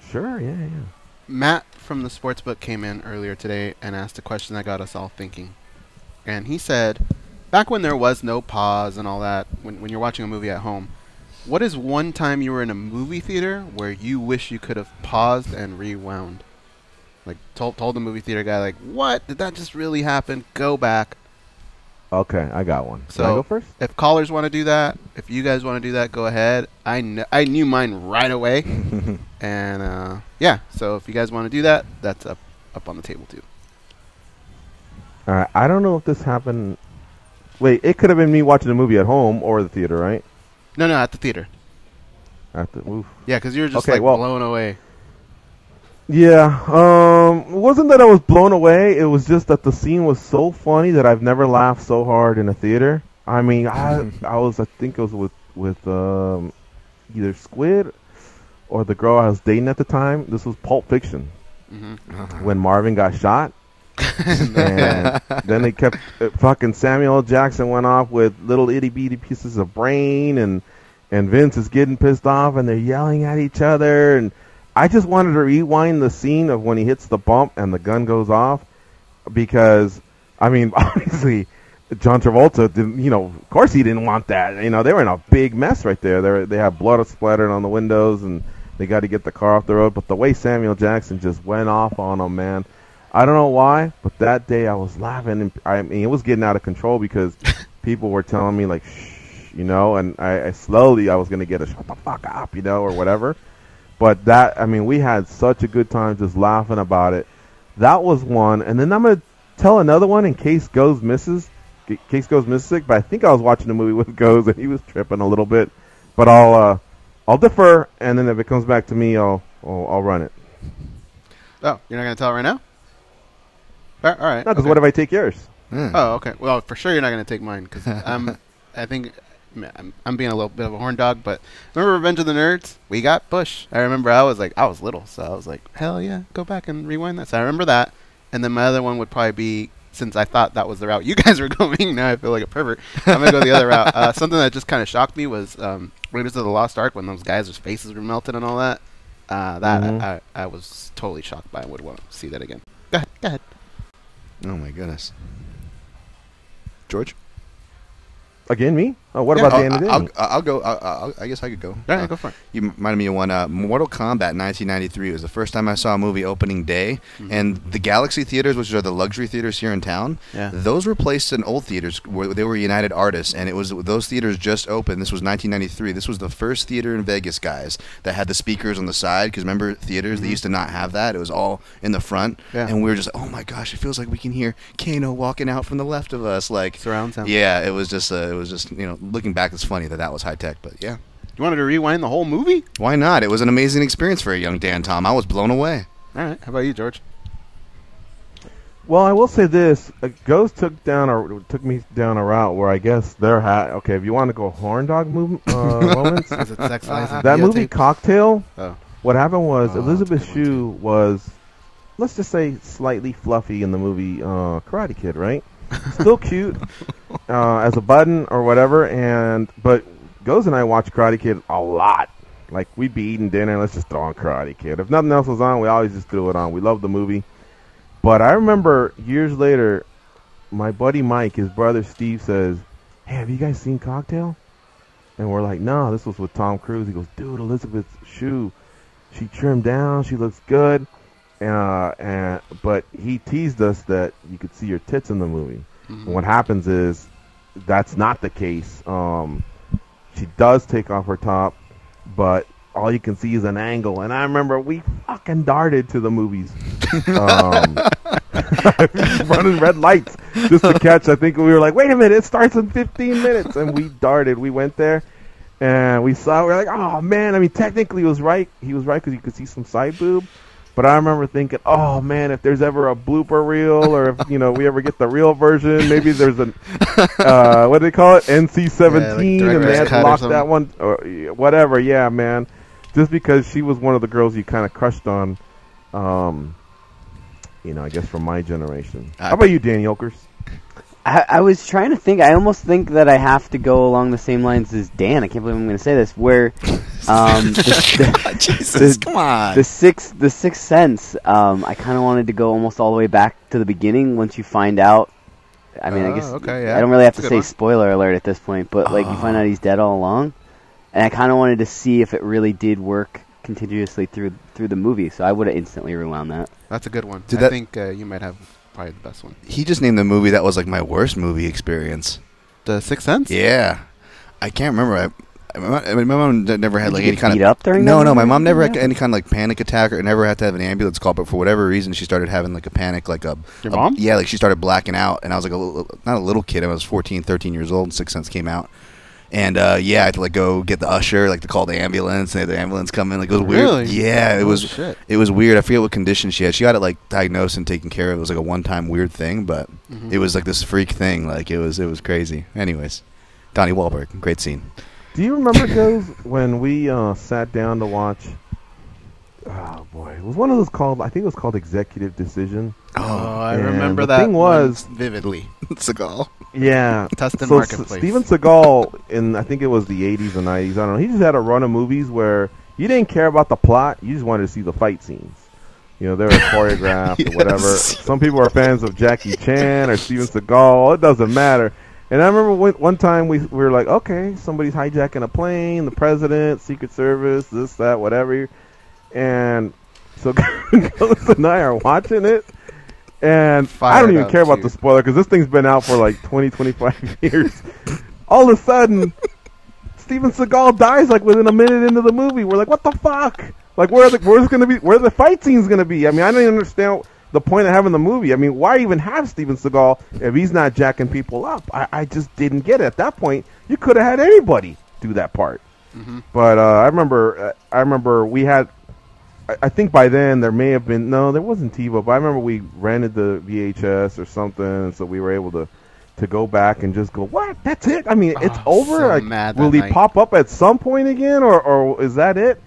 Sure, yeah. Matt from the Sportsbook came in earlier today and asked a question that got us all thinking. And he said, back when there was no pause and all that, when you're watching a movie at home, what is one time you were in a movie theater where you wish you could have paused and rewound? Like, told the movie theater guy, like, what? Did that just really happen? Go back. Okay, I got one. So, can I go first? If callers want to do that, if you guys want to do that, go ahead. I knew mine right away. And, yeah, so if you guys want to do that, that's up on the table, too. All right, I don't know if this happened. Wait, it could have been me watching a movie at home or the theater, right? No, at the theater. Oof. Yeah, because you were just blown away. Yeah, it wasn't that I was blown away. It was just that the scene was so funny that I've never laughed so hard in a theater. I mean, I think it was with either Squid or the girl I was dating at the time. This was Pulp Fiction. Mm-hmm. When Marvin got shot. And then they kept fucking Samuel L. Jackson went off with little itty bitty pieces of brain, and Vince is getting pissed off and they're yelling at each other, and I just wanted to rewind the scene of when he hits the bump and the gun goes off, because I mean obviously John Travolta didn't, of course he didn't want that. They were in a big mess right there. They had blood splattered on the windows and they got to get the car off the road, but the way Samuel Jackson just went off on him, man. I don't know why, but that day I was laughing. And I mean, it was getting out of control because people were telling me, like, shh, and I slowly, I was going to get a shut the fuck up, or whatever. But we had such a good time just laughing about it. That was one. And then I'm going to tell another one in case Goes misses. But I think I was watching a movie with Goes and he was tripping a little bit. But I'll defer, and then if it comes back to me, I'll run it. Oh, you're not going to tell it right now? All right. No, because what if I take yours? Oh, okay. Well, for sure you're not going to take mine because I think I'm being a little bit of a horn dog. But remember Revenge of the Nerds? We got Bush. I remember I was little, so I was like, hell yeah, go back and rewind that. So I remember that. And then my other one would probably be, since I thought that was the route you guys were going, now I feel like a pervert. I'm going to go the other route. Something that just kind of shocked me was Raiders of the Lost Ark, when those guys' faces were melted and all that. I was totally shocked by and would want to see that again. Go ahead. Oh, my goodness. George? Again, me? Oh, what about the end of the day? I'll go. I guess I could go. All right, go for it. You reminded me of one. Mortal Kombat 1993 was the first time I saw a movie opening day. Mm-hmm. And the Galaxy Theaters, which are the luxury theaters here in town, those were placed in old theaters where they were United Artists. And it was those theaters just opened. This was 1993. This was the first theater in Vegas, guys, that had the speakers on the side. Because remember, theaters, they used to not have that. It was all in the front. Yeah. And we were just, oh, my gosh, it feels like we can hear Kano walking out from the left of us. Like surround sound. Yeah, it was just looking back, it's funny that was high tech, but yeah. You wanted to rewind the whole movie? Why not? It was an amazing experience for a young Dan Tom. I was blown away. All right. How about you, George? Well, I will say this. Ghost took me down a route where I guess okay, if you want to go horn dog moments, that movie Cocktail, what happened was Elizabeth Shue was, let's just say, slightly fluffy in the movie Karate Kid, right? Still cute as a button or whatever, but Goes and I watch Karate Kid a lot. Like, we'd be eating dinner, let's just throw on Karate Kid. If nothing else was on, we always just threw it on. We loved the movie. But I remember years later, my buddy Mike, his brother Steve, says, hey, have you guys seen Cocktail? And we're like, no, this was with Tom Cruise. He goes, dude, Elizabeth Shue, she trimmed down, she looks good. But he teased us that you could see your tits in the movie. Mm-hmm. And what happens is that's not the case. She does take off her top, but all you can see is an angle. And I remember we fucking darted to the movies. Running red lights just to catch. I think we were like, wait a minute, it starts in 15 minutes. And we darted. We went there and we saw, we were like, oh man. I mean, technically he was right because you could see some side boob. But I remember thinking, oh man, if there's ever a blooper reel, or if we ever get the real version, maybe there's an what do they call it, NC-17, and they had to lock that one, or whatever. Yeah, man, just because she was one of the girls you kind of crushed on, I guess from my generation. How about you, Danny Okers? I was trying to think. I almost think that I have to go along the same lines as Dan. I can't believe I'm going to say this. Where, Jesus, come on. The Sixth Sense. I kind of wanted to go almost all the way back to the beginning. Once you find out, I mean, I guess I don't really have to say spoiler alert at this point, but like you find out he's dead all along, and I kind of wanted to see if it really did work continuously through the movie. So I would have instantly rewound that. That's a good one. I think you might have. Probably the best one. He just named the movie that was like my worst movie experience. The Sixth Sense? Yeah. I can't remember. My mom never had like any kind of... beat up during No, my mom never had any kind of like panic attack or never had to have an ambulance call, but for whatever reason she started having like a panic, like a... Your mom? Yeah, like she started blacking out, and I was like not a little kid, I was 14, 13 years old, and Sixth Sense came out. And I had to like go get the usher, like to call the ambulance, and had the ambulance come in. Like it was weird. Really? Yeah, it was weird. I forget what condition she had. She got it like diagnosed and taken care of. It was like a one-time weird thing, but it was like this freak thing. Like it was crazy. Anyways, Donnie Wahlberg, great scene. Do you remember those when we sat down to watch? Oh boy, it was one of those called. I think it was called Executive Decision. Oh, I remember that. The thing was vividly. Seagal. Yeah. Tustin So Marketplace. Steven Seagal in I think it was the 80s and 90s. I don't know. He just had a run of movies where you didn't care about the plot. You just wanted to see the fight scenes. They were choreographed or whatever. Some people are fans of Jackie Chan or Steven Seagal. It doesn't matter. And I remember one time we were like, okay, somebody's hijacking a plane, the president, Secret Service, this, that, whatever. And so Ghost and I are watching it. And I don't even care about the spoiler because this thing's been out for like 20, 25 years. All of a sudden, Steven Seagal dies like within a minute into the movie. We're like, what the fuck? Like, where are the fight scenes gonna be? I mean, I don't even understand the point of having the movie. I mean, why even have Steven Seagal if he's not jacking people up? I just didn't get it. At that point, you could have had anybody do that part. But I remember we had. I think by then there may have been there wasn't TiVo, but I remember we rented the VHS or something, and so we were able to go back and just go, what? That's it? I mean, it's over. So like, mad will he night. pop up at some point again, or is that it?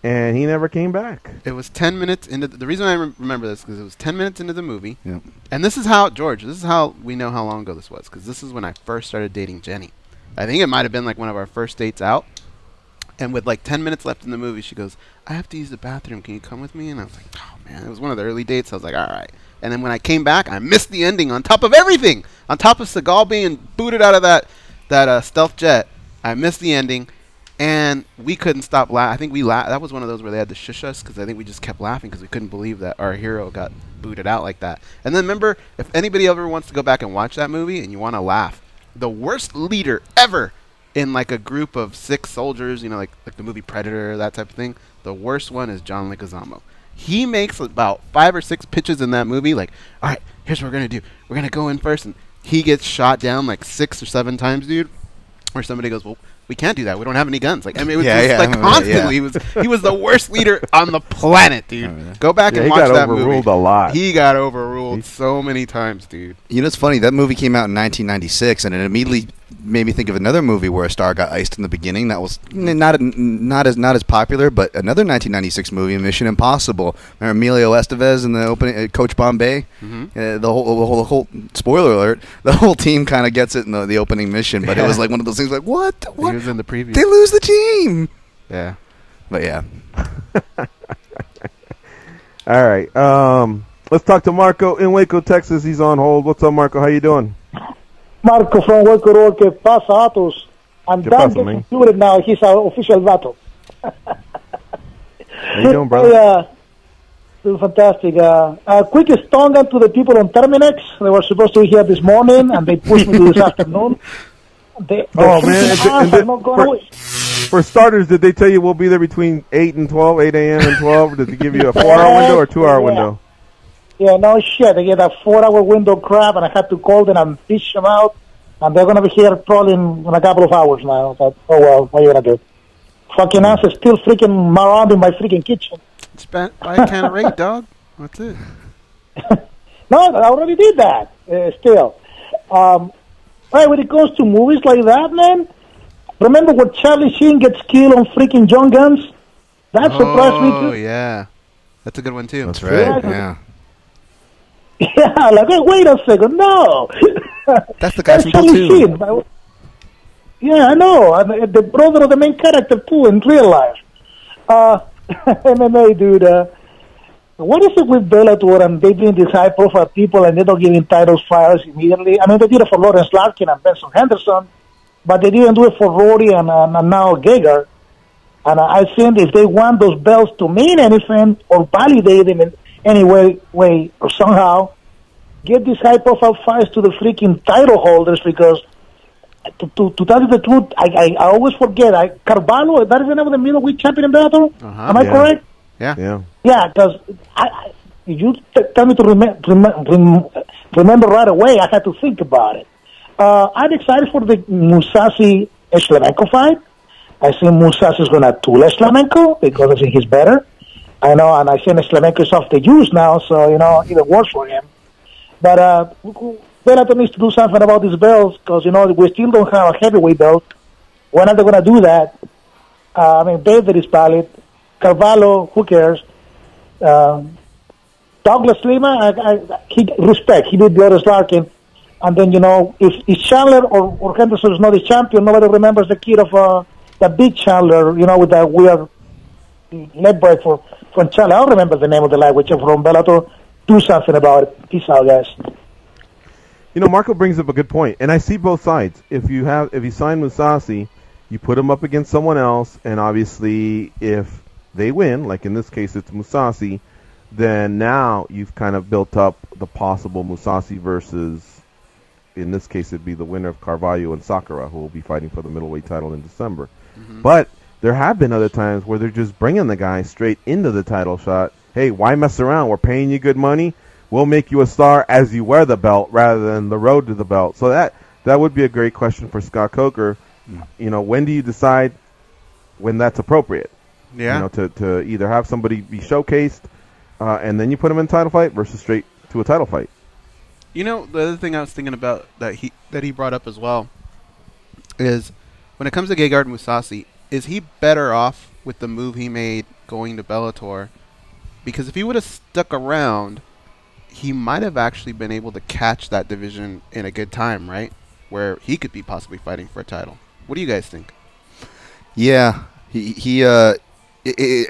And he never came back. It was 10 minutes into the reason I remember this because it was 10 minutes into the movie. Yep. And this is how George. This is how we know how long ago this was because this is when I first started dating Jenny. I think it might have been like one of our first dates out. And with like 10 minutes left in the movie, she goes, I have to use the bathroom. Can you come with me? And I was like, oh, man. It was one of the early dates. I was like, all right. And then when I came back, I missed the ending on top of everything. On top of Seagal being booted out of that stealth jet, I missed the ending. And we couldn't stop laughing. I think we laughed. That was one of those where they had to shush us because I think we just kept laughing because we couldn't believe that our hero got booted out like that. And then remember, if anybody ever wants to go back and watch that movie and you want to laugh, the worst leader ever in like a group of 6 soldiers, like the movie Predator, that type of thing, the worst one is John Leguizamo. He makes about 5 or 6 pitches in that movie like, all right, here's what we're going to do. We're going to go in first, and he gets shot down like 6 or 7 times, dude. Or somebody goes, well, we can't do that. We don't have any guns. Like, I mean, it was like constantly. He was the worst leader on the planet, dude. Go back and watch that movie. He got overruled a lot. He got overruled so many times, dude. It's funny. That movie came out in 1996, and it immediately made me think of another movie where a star got iced in the beginning. That was not as popular, but another 1996 movie, Mission Impossible. Remember Emilio Estevez in the opening, Coach Bombay. The whole spoiler alert. The whole team kind of gets it in the opening mission, but it was like one of those things like what? He was in the preview. They lose the team. Yeah, but yeah. All right. Let's talk to Marco in Waco, Texas. He's on hold. What's up, Marco? How you doing? Marco from Waco Road, que pasa, Atos? And Dan gets included now. He's our official battle. How you doing, brother? Doing fantastic. Quick stone gun to the people on Terminex. They were supposed to be here this morning, and they pushed me to this afternoon. Oh, man. Not going away. For starters, did they tell you we'll be there between 8 and 12, 8 a.m. and 12? Or did they give you a 4-hour window or 2-hour window? Yeah, no shit. They get a 4-hour window crap, and I had to call them and fish them out. And they're going to be here probably in a couple of hours now. But, oh, well, what are you going to do? Fucking ass is still freaking around in my freaking kitchen. Buy a can of Raid, dog. That's it. No, I already did that. Still. Right, when it comes to movies like that, man, remember when Charlie Sheen gets killed on freaking John Guns? That surprised me, too. Oh, yeah. That's a good one, too. That's right, yeah. Yeah, like, hey, wait a second, no. That's the guy from Charlie Platoon. Sheen. Yeah, I know. And the brother of the main character, too, in real life. MMA, dude. What is it with Bellator and they bring these high-profile people and they don't give titles files immediately? I mean, they did it for Lawrence Larkin and Benson Henderson, but they didn't do it for Rory and now Gegard. And I think if they want those belts to mean anything or validate them in any way or somehow, get these high-profile fights to the freaking title holders because, to tell you the truth, I always forget. Carvalho, that is the name of the middleweight champion in Bellator? Am I correct? Yeah. Yeah, because you tell me to remember right away. I had to think about it. I'm excited for the Musashi-Shlemenko fight. I think Musashi is going to tool Shlemenko because I think he's better. I know, and I think Shlemenko is off the juice now, so, even worse for him. But Bellator needs to do something about these belts because, we still don't have a heavyweight belt. When are they going to do that? David is valid. Carvalho, who cares? Douglas Lima, he did the other Larkin. And then, if Chandler or Henderson is not the champion, nobody remembers the kid of the big Chandler, with that weird leg break from Chandler. I don't remember the name of the lightweight from Bellator. Do something about it. Peace out, guys. Marco brings up a good point, and I see both sides. If you sign Musashi, you put him up against someone else, and obviously if they win, like in this case it's Musashi, then now you've kind of built up the possible Musashi versus, in this case it'd be the winner of Carvalho and Sakura, who will be fighting for the middleweight title in December. Mm-hmm. But there have been other times where they're just bringing the guy straight into the title shot. Hey, why mess around? We're paying you good money. We'll make you a star as you wear the belt rather than the road to the belt. So that would be a great question for Scott Coker. When do you decide when that's appropriate? Yeah. To either have somebody be showcased and then you put them in a title fight versus straight to a title fight. The other thing I was thinking about that he brought up as well is when it comes to Gegard Mousasi, is he better off with the move he made going to Bellator? Because if he would have stuck around, he might have actually been able to catch that division in a good time, right? Where he could be possibly fighting for a title. What do you guys think? Yeah, I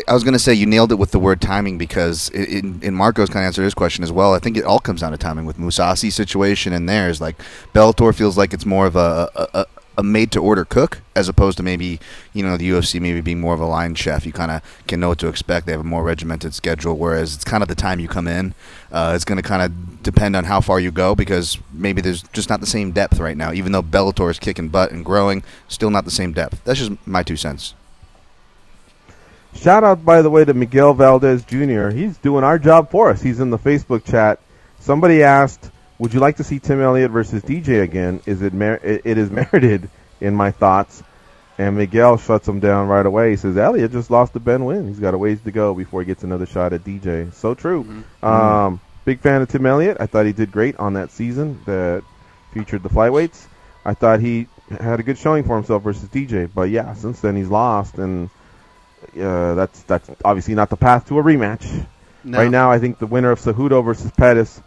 was going to say you nailed it with the word timing because in Marco's kind of answered his question as well. I think it all comes down to timing with Musasi's situation and theirs. Like Bellator feels like it's more of a made-to-order cook as opposed to maybe, the UFC maybe being more of a line chef. You kind of can know what to expect. They have a more regimented schedule, whereas it's kind of the time you come in. It's going to kind of depend on how far you go because maybe there's just not the same depth right now. Even though Bellator is kicking butt and growing, still not the same depth. That's just my 2 cents. Shout out, by the way, to Miguel Valdez Jr. He's doing our job for us. He's in the Facebook chat. Somebody asked, would you like to see Tim Elliott versus DJ again? It is merited in my thoughts. And Miguel shuts him down right away. He says, Elliott just lost to Ben Wynn. He's got a ways to go before he gets another shot at DJ. So true. Mm-hmm. Big fan of Tim Elliott. I thought he did great on that season that featured the flyweights. I thought he had a good showing for himself versus DJ. But, yeah, since then he's lost. And that's obviously not the path to a rematch. No. Right now I think the winner of Cejudo versus Pettis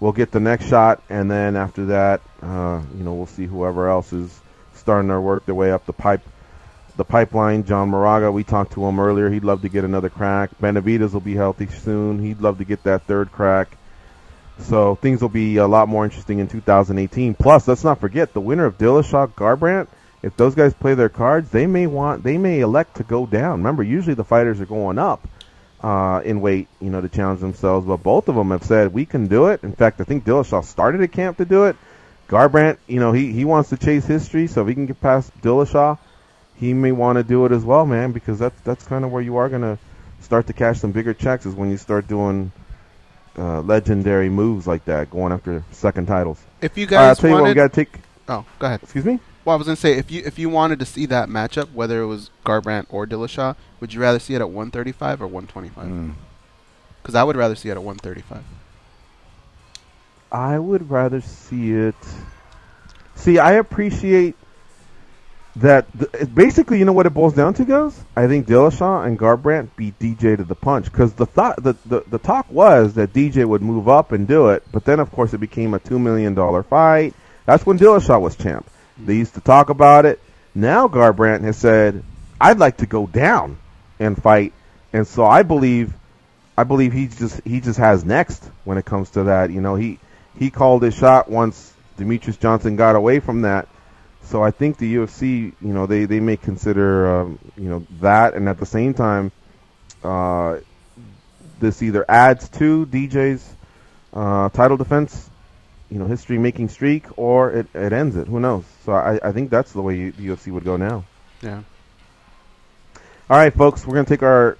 will get the next shot, and then after that, we'll see whoever else is starting to work their way up the pipeline. John Moraga, we talked to him earlier. He'd love to get another crack. Benavidez will be healthy soon. He'd love to get that third crack. So things will be a lot more interesting in 2018. Plus, let's not forget the winner of Dillashaw Garbrandt. If those guys play their cards, they may elect to go down. Remember, usually the fighters are going up in weight, to challenge themselves. But both of them have said, we can do it. In fact, I think Dillashaw started at camp to do it. Garbrandt, he wants to chase history, so if he can get past Dillashaw, he may want to do it as well, man, because that's kind of where you are going to start to cash some bigger checks, is when you start doing legendary moves like that, going after second titles. If you guys I'll tell you what, we got to take. Oh, go ahead. Excuse me? Well, I was going to say, if you wanted to see that matchup, whether it was Garbrandt or Dillashaw, would you rather see it at 135 or 125? Because I would rather see it at 135. I would rather see it. See, I appreciate that. Basically, you know what it boils down to, guys? I think Dillashaw and Garbrandt beat DJ to the punch, because the talk was that DJ would move up and do it, but then, of course, it became a $2 million fight. That's when Dillashaw was champ. They used to talk about it. Now Garbrandt has said, I'd like to go down and fight. And so I believe he just has next when it comes to that. You know, he called his shot once Demetrius Johnson got away from that. So I think the UFC, you know, they may consider, you know, that. And at the same time, this either adds to DJ's title defense, you know, history-making streak, or it ends it. Who knows? So I think that's the way the UFC would go now. Yeah. All right, folks, we're going to take our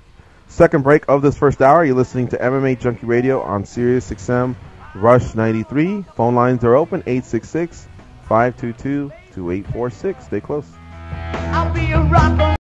second break of this first hour. You're listening to MMA Junkie Radio on Sirius XM Rush 93. Phone lines are open, 866-522-2846. Stay close. I'll be a rock.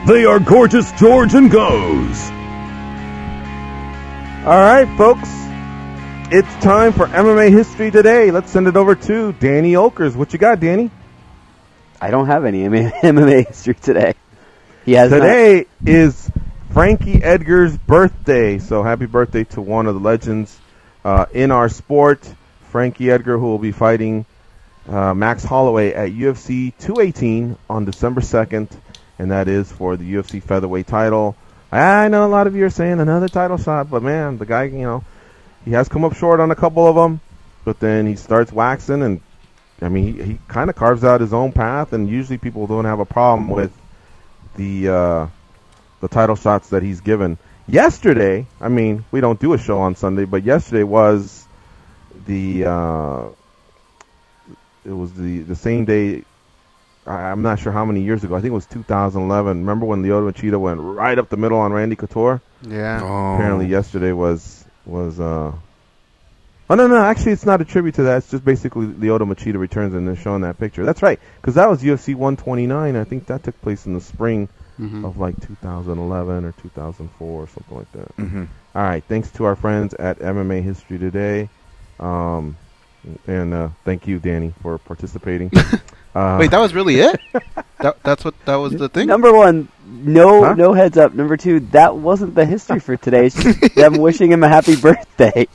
They are Gorgeous George and Goes. All right, folks. It's time for MMA History Today. Let's send it over to Danny Olkers. What you got, Danny? I don't have any MMA history today. Today is Frankie Edgar's birthday. So happy birthday to one of the legends in our sport, Frankie Edgar, who will be fighting Max Holloway at UFC 218 on December 2nd. And that is for the UFC featherweight title. I know a lot of you are saying another title shot, but man, the guy, you know, he has come up short on a couple of them, but then he starts waxing, and I mean, he kind of carves out his own path, and usually people don't have a problem with the title shots that he's given. Yesterday, I mean, we don't do a show on Sunday, but yesterday was the same day. I'm not sure how many years ago. I think it was 2011. Remember when Lyoto Machida went right up the middle on Randy Couture? Yeah. Apparently yesterday was Oh, no, actually it's not a tribute to that. It's just basically Lyoto Machida returns and they're showing that picture. That's right, because that was UFC 129. I think that took place in the spring of like 2011 or 2004 or something like that. All right, thanks to our friends at MMA History Today. And thank you, Danny, for participating. Wait, that was really it? that was the thing? Number one, no heads up. Number two, that wasn't the history for today. It's just them wishing him a happy birthday.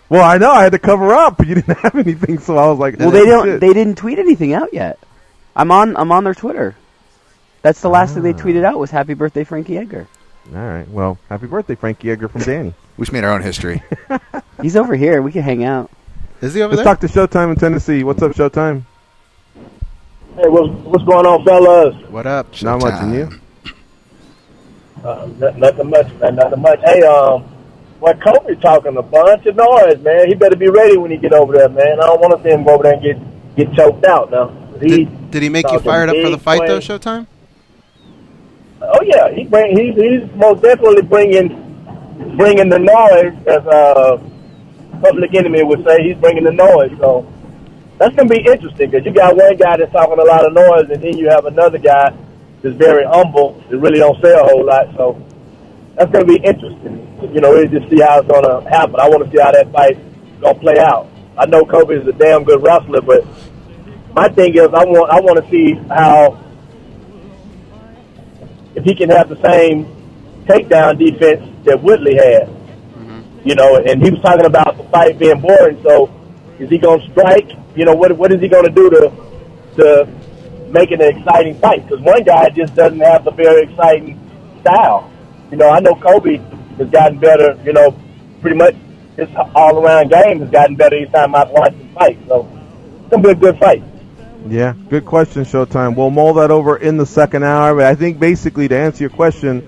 Well, I know I had to cover up. You didn't have anything, so I was like, well, they didn't tweet anything out yet. I'm on their Twitter. That's the last thing they tweeted out was happy birthday, Frankie Edgar. All right. Well, happy birthday, Frankie Edgar from Danny. We just made our own history. He's over here. We can hang out. Is he over Let's there? talk to Showtime in Tennessee. What's up, Showtime? Hey, what's going on, fellas? What up? Not much, and you? Nothing much, man. Nothing much. Hey, well, Colby talking a bunch of noise, man. He better be ready when he get over there, man. I don't want to see him go over there and get choked out now. Did he make you fired up for the fight, though, Showtime? Oh yeah, he's most definitely bringing the noise, as Public Enemy would say. He's bringing the noise, so that's gonna be interesting because you got one guy that's talking a lot of noise, and then you have another guy that's very humble, that really don't say a whole lot. So that's gonna be interesting. You know, really just see how it's gonna happen. I want to see how that fight gonna play out. I know Kobe is a damn good wrestler, but my thing is I want to see how, if he can have the same takedown defense that Woodley had. You know, and he was talking about the fight being boring. So is he gonna strike? You know, what is he gonna do to make it an exciting fight? Because one guy just doesn't have the very exciting style. You know, I know Kobe has gotten better. You know, pretty much his all-around game has gotten better each time I've watched him fight. So it's gonna be a good fight. Yeah, good question, Showtime. We'll mull that over in the second hour, but I think basically to answer your question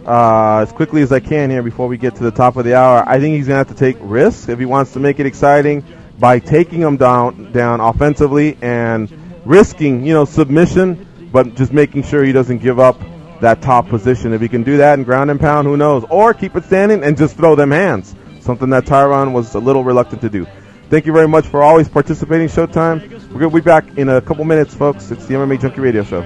as quickly as I can here before we get to the top of the hour, I think he's going to have to take risks if he wants to make it exciting by taking him down offensively and risking, submission, but just making sure he doesn't give up that top position. If he can do that and ground and pound, who knows? Or keep it standing and just throw them hands, something that Tyron was a little reluctant to do. Thank you very much for always participating, Showtime. We're going to be back in a couple minutes, folks. It's the MMA Junkie Radio Show.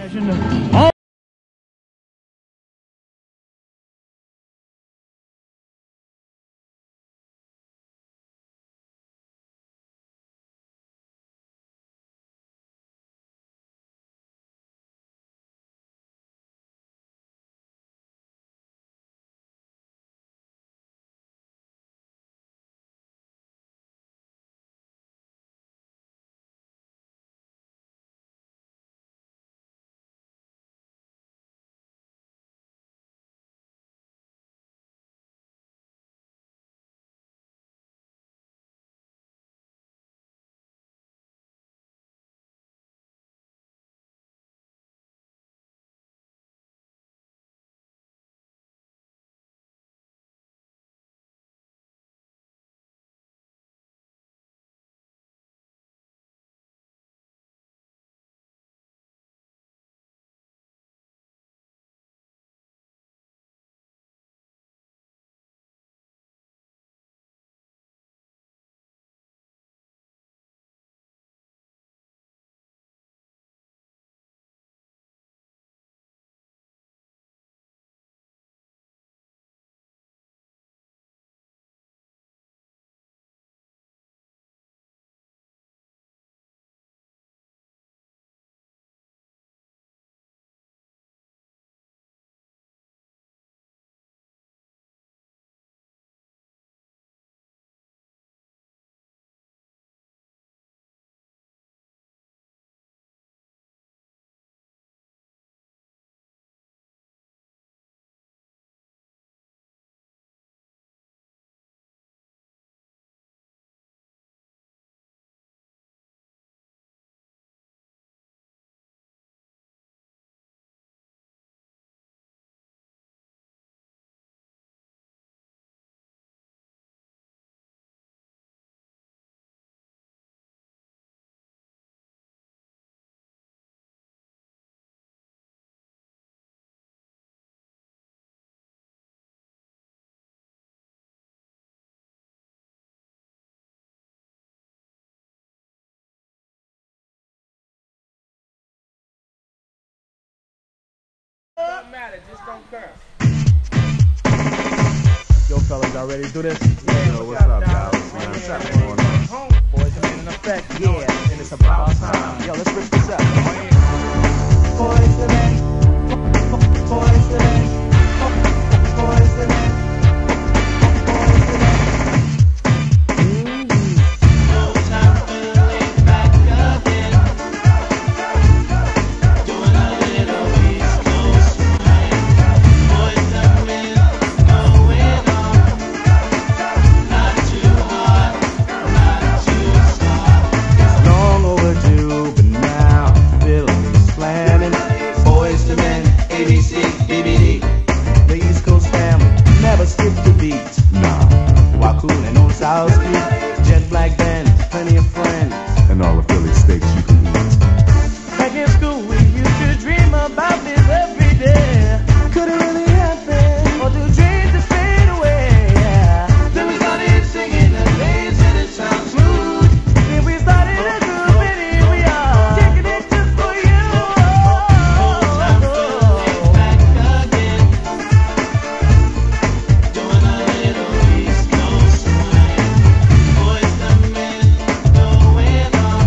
Don't matter, just don't curse. Yo, fellas, y'all ready to do this? Yeah, Yo, what's up, guys? What's up, What's going on? Boys, I'm in effect, yeah, and it's about time. Yo, let's rip this up. Boys the man. Boys the man. Boys the man. No time for late back again. Doing a little East Coast swing. Boys the wind going on. Not too hard, not too soft. It's long overdue, but now I'm feeling slamming. Boys to men, ABC, BBD. The East Coast family never skip the beat. Nah, while cooling on South Street, jet black bands, plenty of friends, And all the Philly steaks you can eat. Back in school, we used to dream about this every day. Could it really happen? Or do dreams just fade away? Yeah. Then we started singing the days and it sounds smooth. Then we started a group and here we are, taking it just for you. No time for late back again. Doing a little East Coast swing. Boys the men going on.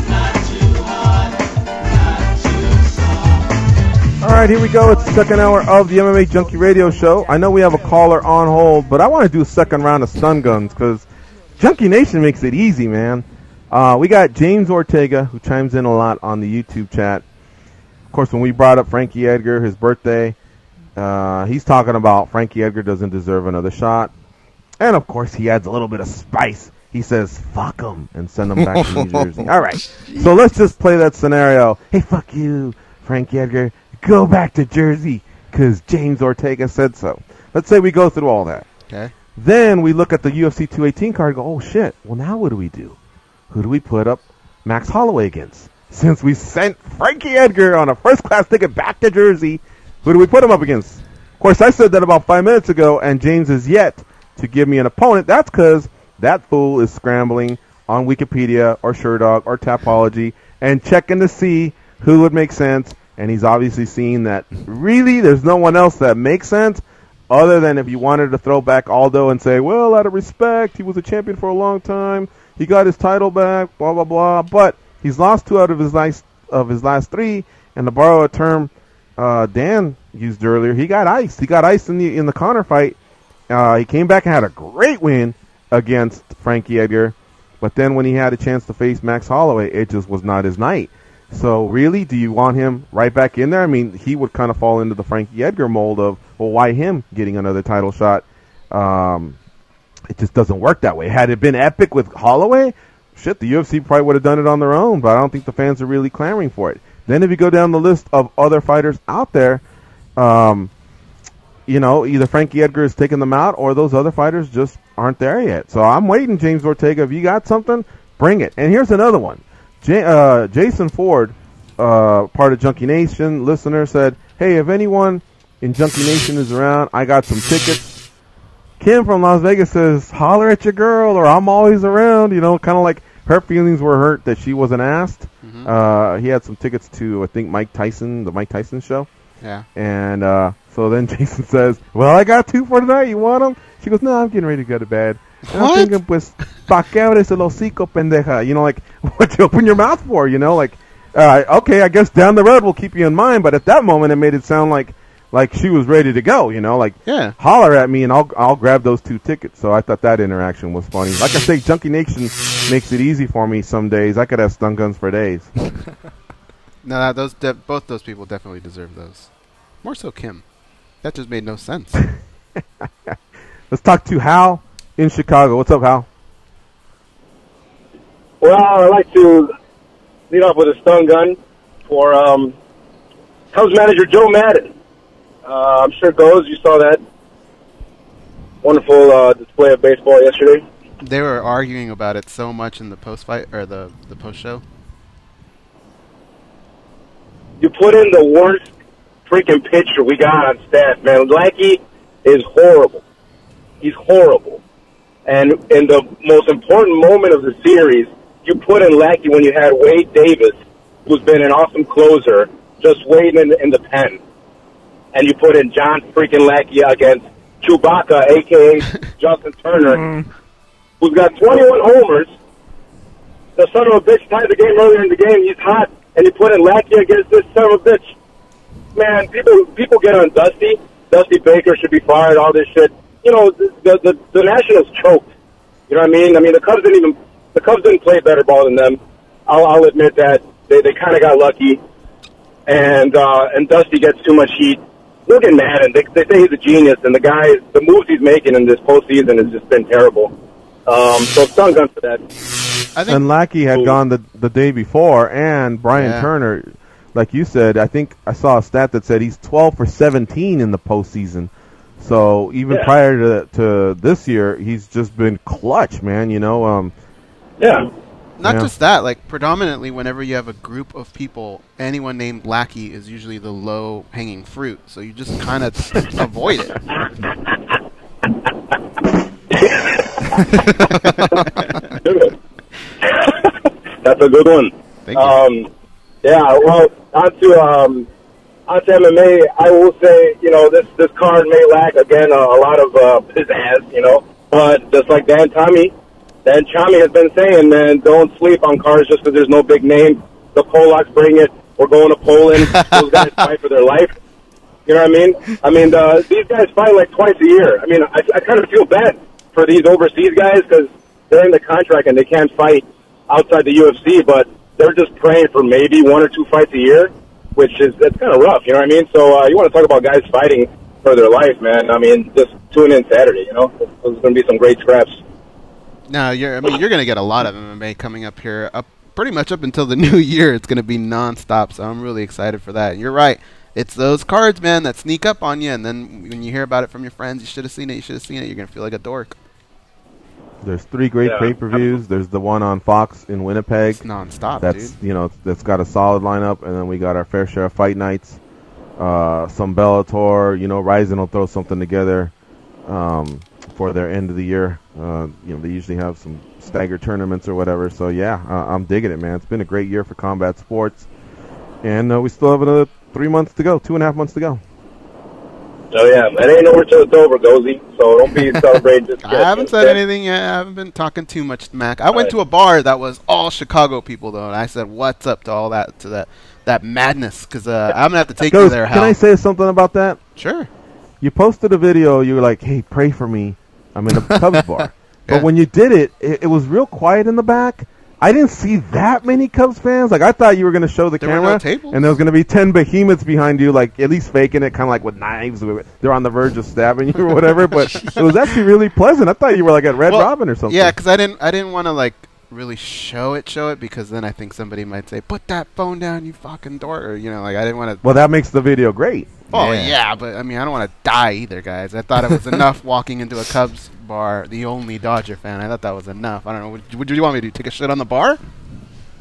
Not too hard, not too soft. All right, here we go. It's the second hour of the MMA Junkie Radio Show. I know we have a caller on hold, but I want to do a second round of stun guns because Junkie Nation makes it easy, man. We got James Ortega, who chimes in a lot on the YouTube chat. Of course, when we brought up Frankie Edgar, his birthday, he's talking about Frankie Edgar doesn't deserve another shot. And, of course, he adds a little bit of spice. He says, fuck him, and send him back to New Jersey. All right, so let's just play that scenario. Hey, fuck you, Frankie Edgar. Go back to Jersey, because James Ortega said so. Let's say we go through all that. Okay. Then we look at the UFC 218 card and go, oh, shit, well, now what do we do? Who do we put up Max Holloway against? Since we sent Frankie Edgar on a first-class ticket back to Jersey, who do we put him up against? Of course, I said that about 5 minutes ago, and James is yet to give me an opponent. That's because that fool is scrambling on Wikipedia or Sherdog or Tapology and checking to see who would make sense. And he's obviously seeing that really there's no one else that makes sense other than if you wanted to throw back Aldo and say, well, out of respect, he was a champion for a long time. He got his title back, blah, blah, blah. But he's lost 2 out of his last 3. And to borrow a term Dan used earlier, he got iced. He got iced in the Conor fight. He came back and had a great win against Frankie Edgar. But then when he had a chance to face Max Holloway, it just was not his night. So really, do you want him right back in there? I mean, he would kind of fall into the Frankie Edgar mold of, well, why him getting another title shot? It just doesn't work that way. Had it been epic with Holloway, shit, the UFC probably would have done it on their own, but I don't think the fans are really clamoring for it. Then if you go down the list of other fighters out there, you know, either Frankie Edgar is taking them out or those other fighters just aren't there yet. So I'm waiting, James Ortega. If you got something, bring it. And here's another one. Jason Ford, part of Junkie Nation, listener, said, hey, if anyone in Junkie Nation is around, I got some tickets. Kim from Las Vegas says, holler at your girl, or I'm always around. You know, kind of like her feelings were hurt that she wasn't asked. Mm-hmm. He had some tickets to, I think, the Mike Tyson show. Yeah. And so then Jason says, well, I got 2 for tonight. You want them? She goes, no, I'm getting ready to go to bed. And I'm thinking, pues, pa' que abres el hocico, pendeja? You know, like, what you open your mouth for? You know, like, okay, I guess down the road we'll keep you in mind. But at that moment, it made it sound like she was ready to go. You know, like, yeah, holler at me and I'll grab those 2 tickets. So I thought that interaction was funny. Like I say, Junkie Nation makes it easy for me some days. I could have stun guns for days. No, both those people definitely deserve those. More so Kim. That just made no sense. Let's talk to Hal in Chicago. What's up, Hal? Well, I'd like to lead off with a stun gun for Cubs manager Joe Madden. I'm sure Goes, you saw that wonderful display of baseball yesterday. They were arguing about it so much in the post-fight, or the post-show. You put in the worst freaking pitcher we got on staff, man. Lackey is horrible. He's horrible. And in the most important moment of the series, you put in Lackey when you had Wade Davis, who's been an awesome closer, just waiting in the pen, and you put in John freaking Lackey against Chewbacca, a.k.a. Justin Turner, who's got 21 homers. The son of a bitch tied the game earlier in the game. He's hot, and you put in Lackey against this son of a bitch. Man, people get on Dusty. Dusty Baker should be fired, all this shit. You know, the Nationals choked. You know what I mean? I mean, the Cubs didn't play better ball than them. I'll admit that. They kind of got lucky. And Dusty gets too much heat. They'll get mad, and they say he's a genius, and the moves he's making in this postseason has just been terrible. So stun gun for that. And Lackey had gone the day before, and Brian Turner, like you said, I think I saw a stat that said he's 12 for 17 in the postseason. So even prior to this year, he's just been clutch, man. You know. Not just that, like predominantly whenever you have a group of people, anyone named Lackey is usually the low-hanging fruit. So you just kind of avoid it. That's a good one. Thank you. Yeah, well, onto MMA, I will say, you know, this card may lack, again, a lot of pizzazz, you know, but just like Dan Chami has been saying, man, don't sleep on cards just because there's no big name. The Polacks bring it. We're going to Poland. Those guys fight for their life. You know what I mean? These guys fight like twice a year. I mean, I kind of feel bad for these overseas guys because they're in the contract and they can't fight outside the UFC, but they're just praying for maybe 1 or 2 fights a year, that's kind of rough, you know what I mean? So you want to talk about guys fighting for their life, man. I mean, just tune in Saturday, you know? There's going to be some great scraps. No, you're going to get a lot of MMA coming up here. Pretty much up until the new year, it's going to be nonstop, so I'm really excited for that. And you're right. It's those cards, man, that sneak up on you, and then when you hear about it from your friends, you should have seen it, you're going to feel like a dork. There's 3 great pay-per-views. There's the one on Fox in Winnipeg. It's nonstop, dude. You know, that's got a solid lineup, and then we got our fair share of fight nights. Some Bellator. You know, Ryzen will throw something together for their end of the year. You know, they usually have some staggered tournaments or whatever. So yeah, I'm digging it, man. It's been a great year for combat sports, and we still have another 3 months to go, 2.5 months to go. So yeah, it ain't over till it's over, Gozy. So don't be celebrating just yet. I haven't said anything yet. I haven't been talking too much smack. I went to a bar that was all Chicago people, though, and I said, "What's up to all that, that madness?" Because I'm gonna have to take you there. Can I say something about that? Sure. You posted a video. You were like, "Hey, pray for me. I'm in a Cubs bar." But when you did it, it was real quiet in the back. I didn't see that many Cubs fans. Like, I thought you were going to show the camera, and there was going to be 10 behemoths behind you, like, at least faking it, kind of like with knives. They're on the verge of stabbing you or whatever. But it was actually really pleasant. I thought you were, like, at Red Robin or something. Yeah, because I didn't want to, like, really show it, because then I think somebody might say, "Put that phone down, you fucking dork." Or, you know, like, I didn't want to. Well, that makes the video great. Oh, yeah, but, I mean, I don't want to die either, guys. I thought it was enough walking into a Cubs bar, the only Dodger fan. I thought that was enough. I don't know. What do you want me to do, take a shit on the bar?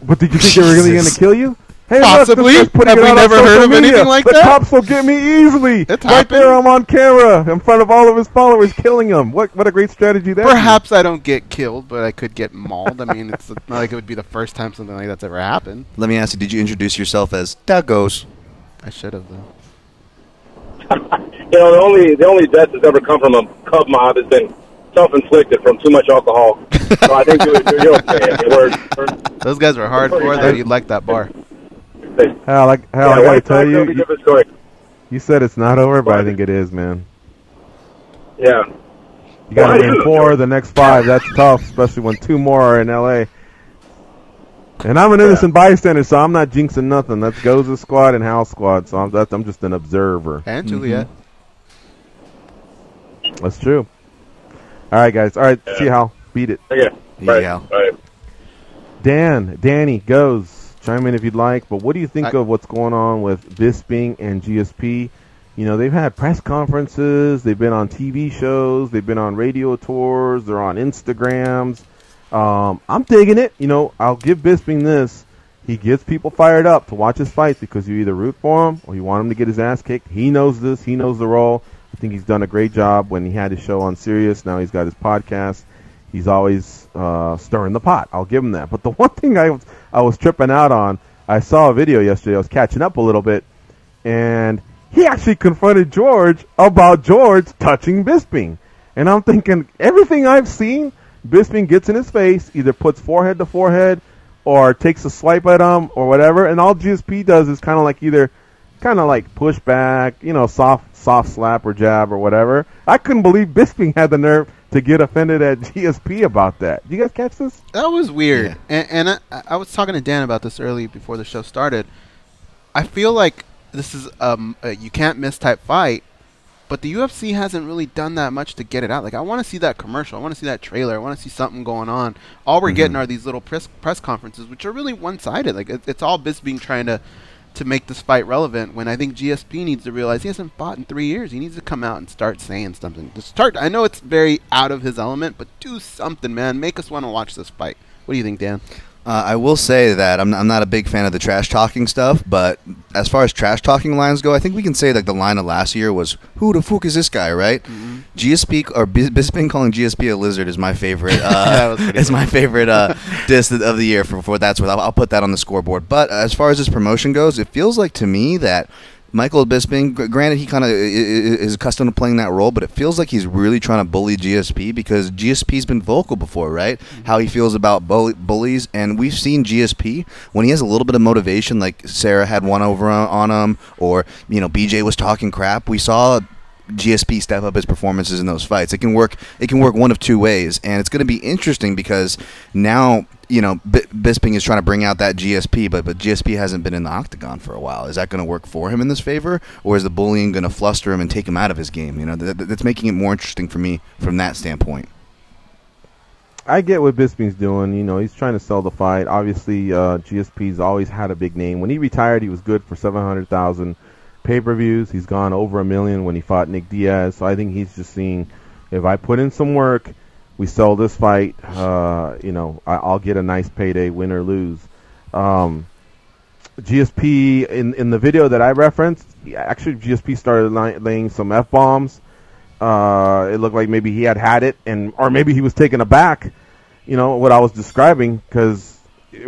But did you think they were really going to kill you? Hey, possibly. Look, have we never heard of anything like that? The cops will get me easily. It's right happened. there, I'm on camera in front of all of his followers, killing them. What a great strategy that is. Perhaps I don't get killed, but I could get mauled. I mean, it's not like it would be the first time something like that's ever happened. Let me ask you, did you introduce yourself as Daggos? I should have, though. You know, the only death that's ever come from a Cub mob has been self-inflicted from too much alcohol. So I think you're okay. Those guys were hardcore, though. You'd like that bar. Hal, I gotta tell you said it's not over, but I think it is, man. Yeah. You gotta win 4 the next 5. That's tough, especially when 2 more are in L.A. And I'm an innocent bystander, so I'm not jinxing nothing. That's Goza's squad and Hal's squad, so I'm just an observer. And Juliet. That's true. All right, guys. All right, see you, Hal. Beat it. Okay. Right. Hal. All right. Danny goes. Chime in if you'd like. But what do you think of what's going on with Bisping and GSP? You know, they've had press conferences. They've been on TV shows. They've been on radio tours. They're on Instagrams. I'm digging it. You know, I'll give Bisping this. He gets people fired up to watch his fights because you either root for him or you want him to get his ass kicked. He knows this. He knows the role. I think he's done a great job when he had his show on Sirius. Now he's got his podcast. He's always stirring the pot. I'll give him that. But the one thing I was tripping out on I saw a video yesterday. I was catching up a little bit, and he actually confronted George about George touching Bisping. And I'm thinking, everything I've seen, Bisping gets in his face, either puts forehead to forehead or takes a swipe at him or whatever, and all GSP does is kind of like push back, soft slap or jab or whatever. I couldn't believe Bisping had the nerve to get offended at GSP about that. You guys catch this? That was weird. Yeah. And I was talking to Dan about this early before the show started. I feel like this is a you can't miss type fight, but the UFC hasn't really done that much to get it out. Like, I want to see that commercial. I want to see that trailer. I want to see something going on. All we're getting are these little press conferences, which are really one-sided. Like, it's all Bisping trying to make this fight relevant, when I think GSP needs to realize he hasn't fought in 3 years. He needs to come out and start saying something. I know it's very out of his element, but do something, man. Make us want to watch this fight. What do you think, Dan? I will say that I'm not a big fan of the trash talking stuff, but as far as trash talking lines go, I think we can say that the line of last year was, "Who the fuck is this guy?" Right? Mm-hmm. GSP or Bisping calling GSP a lizard is my favorite. Is my favorite diss of the year for what that's worth. I'll put that on the scoreboard. But as far as this promotion goes, it feels like to me that Michael Bisping, granted, he kind of is accustomed to playing that role, but it feels like he's really trying to bully GSP, because GSP's been vocal before, right? Mm-hmm. How he feels about bullies, and we've seen GSP, when he has a little bit of motivation, like Sarah had one over on him, or, BJ was talking crap, we saw GSP step up his performances in those fights. It can work one of two ways, and it's going to be interesting because now, Bisping is trying to bring out that GSP, but GSP hasn't been in the octagon for a while. Is that going to work for him in this favor, or is the bullying going to fluster him and take him out of his game? That's making it more interesting for me from that standpoint. I get what Bisping's doing. He's trying to sell the fight. Obviously, GSP's always had a big name. When he retired, he was good for 700,000 pay-per-views. He's gone over 1 million when he fought Nick Diaz. So I think he's just seeing, if I put in some work, we sell this fight, I'll get a nice payday, win or lose. GSP, in the video that I referenced, actually GSP started laying some F-bombs. It looked like maybe he had it, or maybe he was taken aback, what I was describing, because he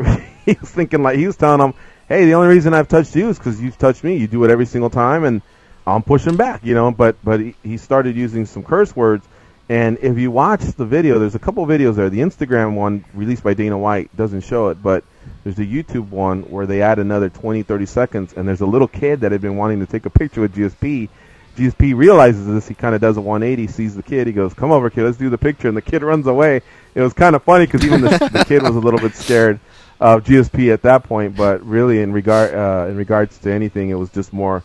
was thinking, like, he was telling him, hey, the only reason I've touched you is because you've touched me. You do it every single time, and I'm pushing back, But he started using some curse words. And if you watch the video, there's a couple of videos there. The Instagram one, released by Dana White, doesn't show it, but there's a YouTube one where they add another 20, 30 seconds, and there's a little kid that had been wanting to take a picture with GSP. GSP realizes this. He kind of does a 180, sees the kid. He goes, "Come over, kid, let's do the picture." And the kid runs away. It was kind of funny because even the kid was a little bit scared of GSP at that point, but really in regards to anything, it was just more,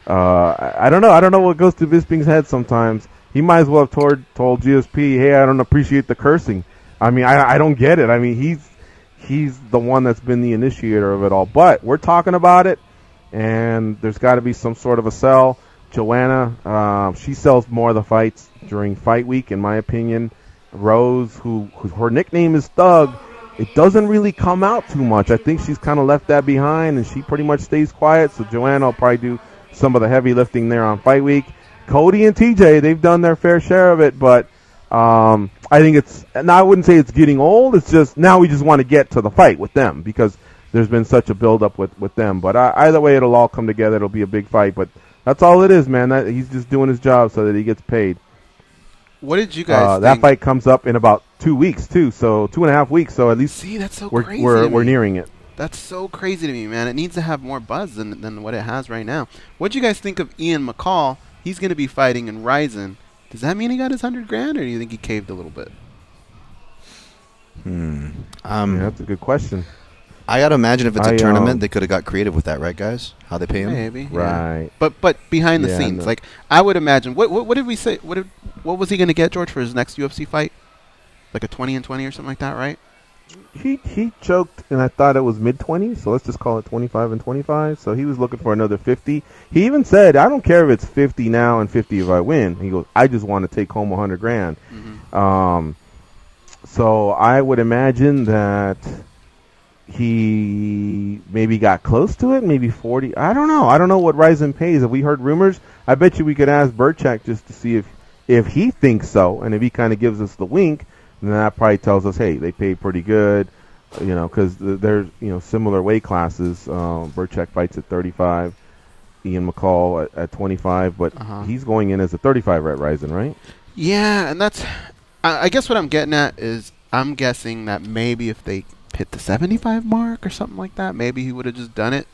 I don't know what goes through Bisping's head sometimes. He might as well have told GSP, hey, I don't appreciate the cursing. I mean, I don't get it. I mean, he's the one that's been the initiator of it all. But we're talking about it, and there's got to be some sort of a sell. Joanna, she sells more of the fights during fight week, in my opinion. Rose, who her nickname is Thug, it doesn't really come out too much. I think she's kind of left that behind, and she pretty much stays quiet. So Joanna will probably do some of the heavy lifting there on fight week. Cody and TJ, they've done their fair share of it, but I think I wouldn't say it's getting old. It's just now we just want to get to the fight with them because there's been such a build-up with them. But either way, it'll all come together. It'll be a big fight, but that's all it is, man. He's just doing his job so that he gets paid. What did you guys think? That fight comes up in about 2 weeks, too, so 2.5 weeks. So at least that's so crazy we're nearing it. That's so crazy to me, man. It needs to have more buzz than what it has right now. What do you guys think of Ian McCall? He's going to be fighting in Ryzen. Does that mean he got his $100,000, or do you think he caved a little bit? That's a good question. I got to imagine if it's a tournament, they could have got creative with that, right, guys? How they pay him? Maybe. Right. Yeah. But behind the scenes, like, I would imagine, what did we say? What was he going to get, George, for his next UFC fight? Like a 20-20 or something like that, right? He choked, and I thought it was mid-20s, so let's just call it 25-25. So he was looking for another 50. He even said, I don't care if it's 50 now and 50 if I win. He goes, I just want to take home $100,000. Mm-hmm. So I would imagine that he maybe got close to it, maybe 40. I don't know. I don't know what Ryzen pays. Have we heard rumors? I bet you we could ask Burchak just to see if he thinks so, and if he kind of gives us the wink, then that probably tells us, hey, they pay pretty good. because there's similar weight classes. Burchak fights at 35, Ian McCall at 25, but he's going in as a 35 at Ryzen, right? Yeah, and that's I guess what I'm getting at is I'm guessing that maybe if they hit the 75 mark or something like that, maybe he would have just done it.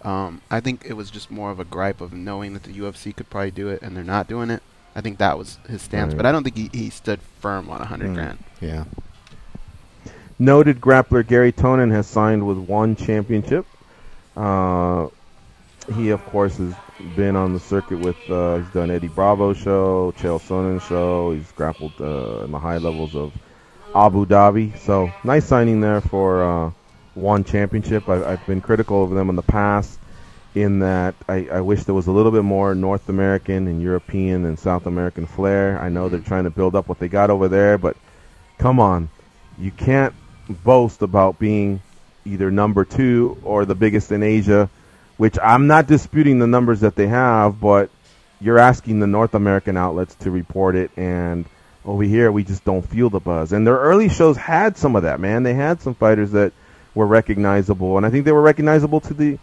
I think it was just more of a gripe of knowing that the UFC could probably do it and they're not doing it. I think that was his stance, Right. but I don't think he stood firm on 100 grand. Yeah. Noted grappler Gary Tonin has signed with One Championship. He, of course, has been on the circuit with, he's done Eddie Bravo's show, Chael Sonnen's show. He's grappled in the high levels of Abu Dhabi. So, nice signing there for One Championship. I've been critical of them in the past in that I wish there was a little bit more North American and European and South American flair. I know they're trying to build up what they got over there, but come on. You can't boast about being either number 2 or the biggest in Asia, which I'm not disputing the numbers that they have, but you're asking the North American outlets to report it, and over here we just don't feel the buzz. And their early shows had some of that, man. They had some fighters that were recognizable, and I think they were recognizable to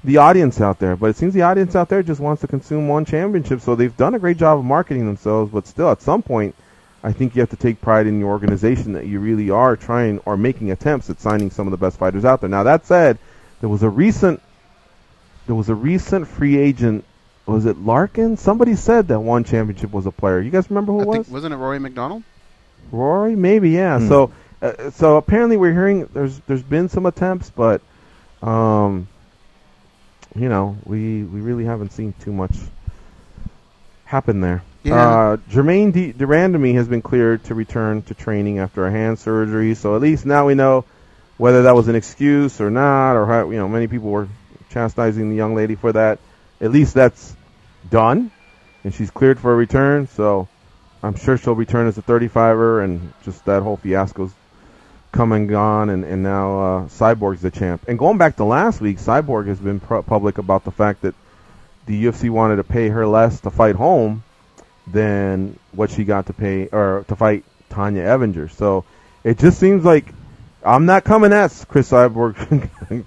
the audience out there. But it seems the audience out there just wants to consume One Championship, so they've done a great job of marketing themselves, but still, at some point, I think you have to take pride in your organization that you really are trying or making attempts at signing some of the best fighters out there. Now, that said, there was a recent free agent. Was it Larkin? Somebody said that One Championship was a player. You guys remember who it was? Wasn't it Rory McDonald? Rory, maybe, yeah. So apparently we're hearing there's been some attempts, but we really haven't seen too much happen there. Yeah. Jermaine Durandamy has been cleared to return to training after a hand surgery, so at least now we know whether that was an excuse or not, or how, many people were chastising the young lady for that. At least that's done, and she's cleared for a return, so I'm sure she'll return as a 35er, and just that whole fiasco's come and gone, and now Cyborg's the champ. And going back to last week, Cyborg has been public about the fact that the UFC wanted to pay her less to fight home than what she got to pay or to fight Tanya Evinger. So it just seems like I'm not coming at Chris Cyborg.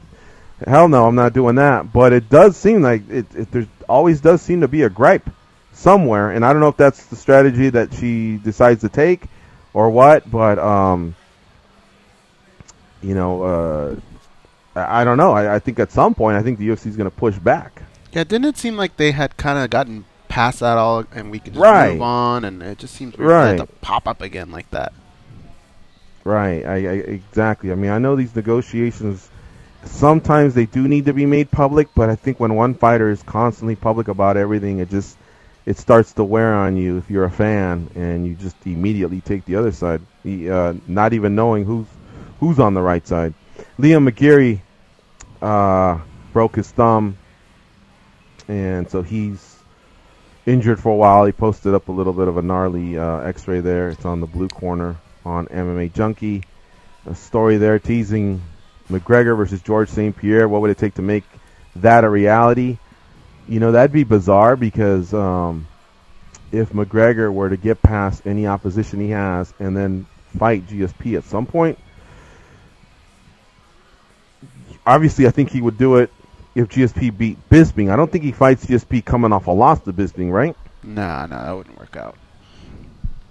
Hell no, I'm not doing that. But it does seem like there always does seem to be a gripe somewhere, and I don't know if that's the strategy that she decides to take or what. But I don't know. I think at some point, I think the UFC is going to push back. Yeah, didn't it seem like they had kind of gotten past that all, and we could just move on, and it just seems weird to pop up again like that. Right, exactly. I mean, I know these negotiations, sometimes they do need to be made public, but I think when one fighter is constantly public about everything, it starts to wear on you if you're a fan, and you just immediately take the other side, not even knowing who's on the right side. Liam McGeary broke his thumb, and so he's injured for a while. He posted up a little bit of a gnarly x-ray there. It's on the blue corner on MMA Junkie. A story there teasing McGregor versus George St. Pierre. What would it take to make that a reality? That'd be bizarre because if McGregor were to get past any opposition he has and then fight GSP at some point, obviously I think he would do it if GSP beat Bisping. I don't think he fights GSP coming off a loss to Bisping, right? Nah, that wouldn't work out.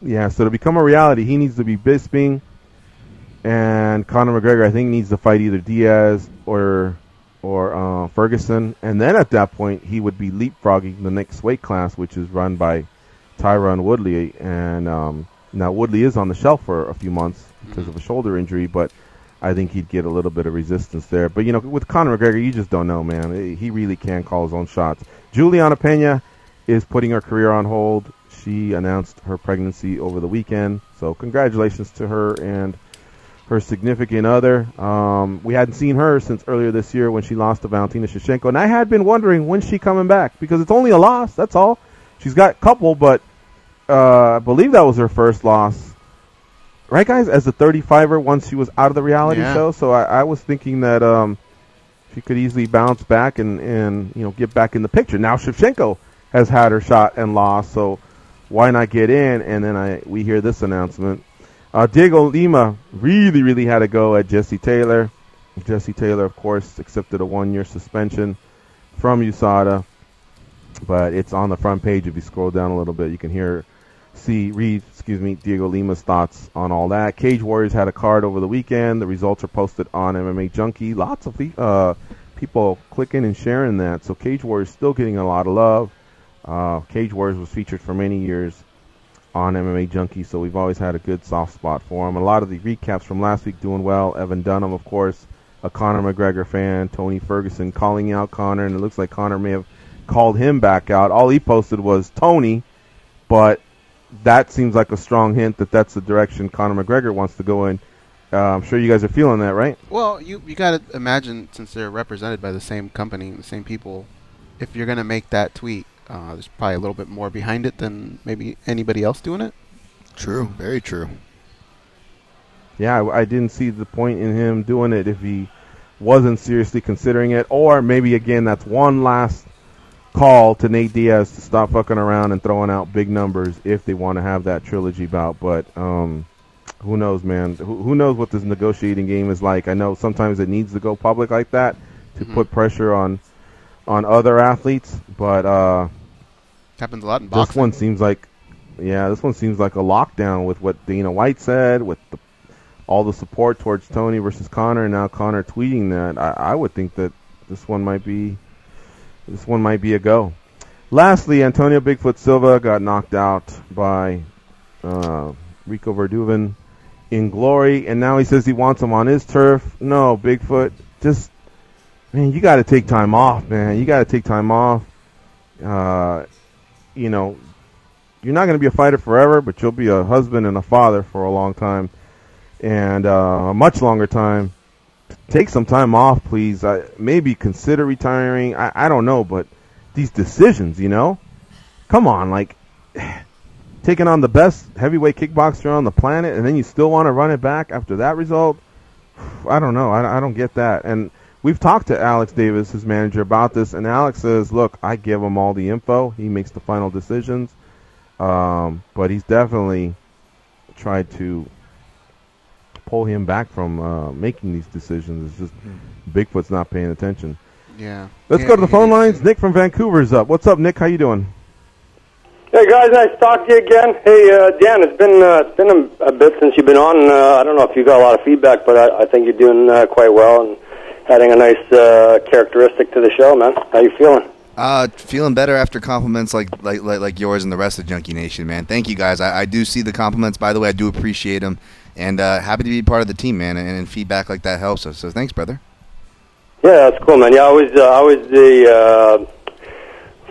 Yeah, so to become a reality, he needs to be Bisping, and Conor McGregor, I think, needs to fight either Diaz or Ferguson, and then at that point, he would be leapfrogging the next weight class, which is run by Tyron Woodley, and now Woodley is on the shelf for a few months because of a shoulder injury, but I think he'd get a little bit of resistance there. But, with Conor McGregor, you just don't know, man. He really can call his own shots. Juliana Pena is putting her career on hold. She announced her pregnancy over the weekend. So congratulations to her and her significant other. We hadn't seen her since earlier this year when she lost to Valentina Shevchenko. And I had been wondering, when's she coming back? Because it's only a loss, that's all. She's got a couple, but I believe that was her first loss. Right, guys? As a 35er once she was out of the reality show. So I was thinking that she could easily bounce back and get back in the picture. Now Shevchenko has had her shot and lost, so why not get in? And then we hear this announcement. Diego Lima really had a go at Jesse Taylor. Jesse Taylor, of course, accepted a 1-year suspension from USADA, but it's on the front page. If you scroll down a little bit, you can read Diego Lima's thoughts on all that. Cage Warriors had a card over the weekend. The results are posted on MMA Junkie. Lots of people clicking and sharing that. So Cage Warriors still getting a lot of love. Cage Warriors was featured for many years on MMA Junkie, so we've always had a good soft spot for him. A lot of the recaps from last week doing well. Evan Dunham, of course, a Conor McGregor fan. Tony Ferguson calling out Conor, and it looks like Conor may have called him back out. All he posted was Tony, but that seems like a strong hint that that's the direction Conor McGregor wants to go in. I'm sure you guys are feeling that, right? Well, you got to imagine, since they're represented by the same company, the same people, if you're going to make that tweet, there's probably a little bit more behind it than maybe anybody else doing it. True. Very true. Yeah, I didn't see the point in him doing it if he wasn't seriously considering it. Or maybe, again, that's one last call to Nate Diaz to stop fucking around and throwing out big numbers if they want to have that trilogy bout. But who knows, man? Who knows what this negotiating game is like? I know sometimes it needs to go public like that to put pressure on other athletes. But happens a lot in boxing. This one seems like a lockdown with what Dana White said, with all the support towards Tony versus Conor, and now Conor tweeting that. I would think that this one might be a go. Lastly, Antonio Bigfoot Silva got knocked out by Rico Verduven in Glory, and now he says he wants him on his turf. No, Bigfoot, man, you got to take time off, man. You got to take time off. You're not going to be a fighter forever, but you'll be a husband and a father for a long time, and a much longer time. Take some time off, please. Maybe consider retiring. I don't know, but these decisions, come on, taking on the best heavyweight kickboxer on the planet, and then you still want to run it back after that result? I don't know. I don't get that. And we've talked to Alex Davis, his manager, about this, and Alex says, look, I give him all the info. He makes the final decisions. But he's definitely tried to pull him back from making these decisions. It's just Bigfoot's not paying attention. Yeah. Let's go to the phone lines. Nick from Vancouver's up. What's up, Nick? How you doing? Hey guys, nice to talk to you again. Hey Dan, it's been a bit since you've been on. I don't know if you got a lot of feedback, but I think you're doing quite well and adding a nice characteristic to the show, man. How you feeling? Feeling better after compliments like yours and the rest of Junkie Nation, man. Thank you guys. I do see the compliments. By the way, I do appreciate them, and happy to be part of the team, man. And feedback like that helps us. So thanks, brother. Yeah, that's cool, man. Yeah, I always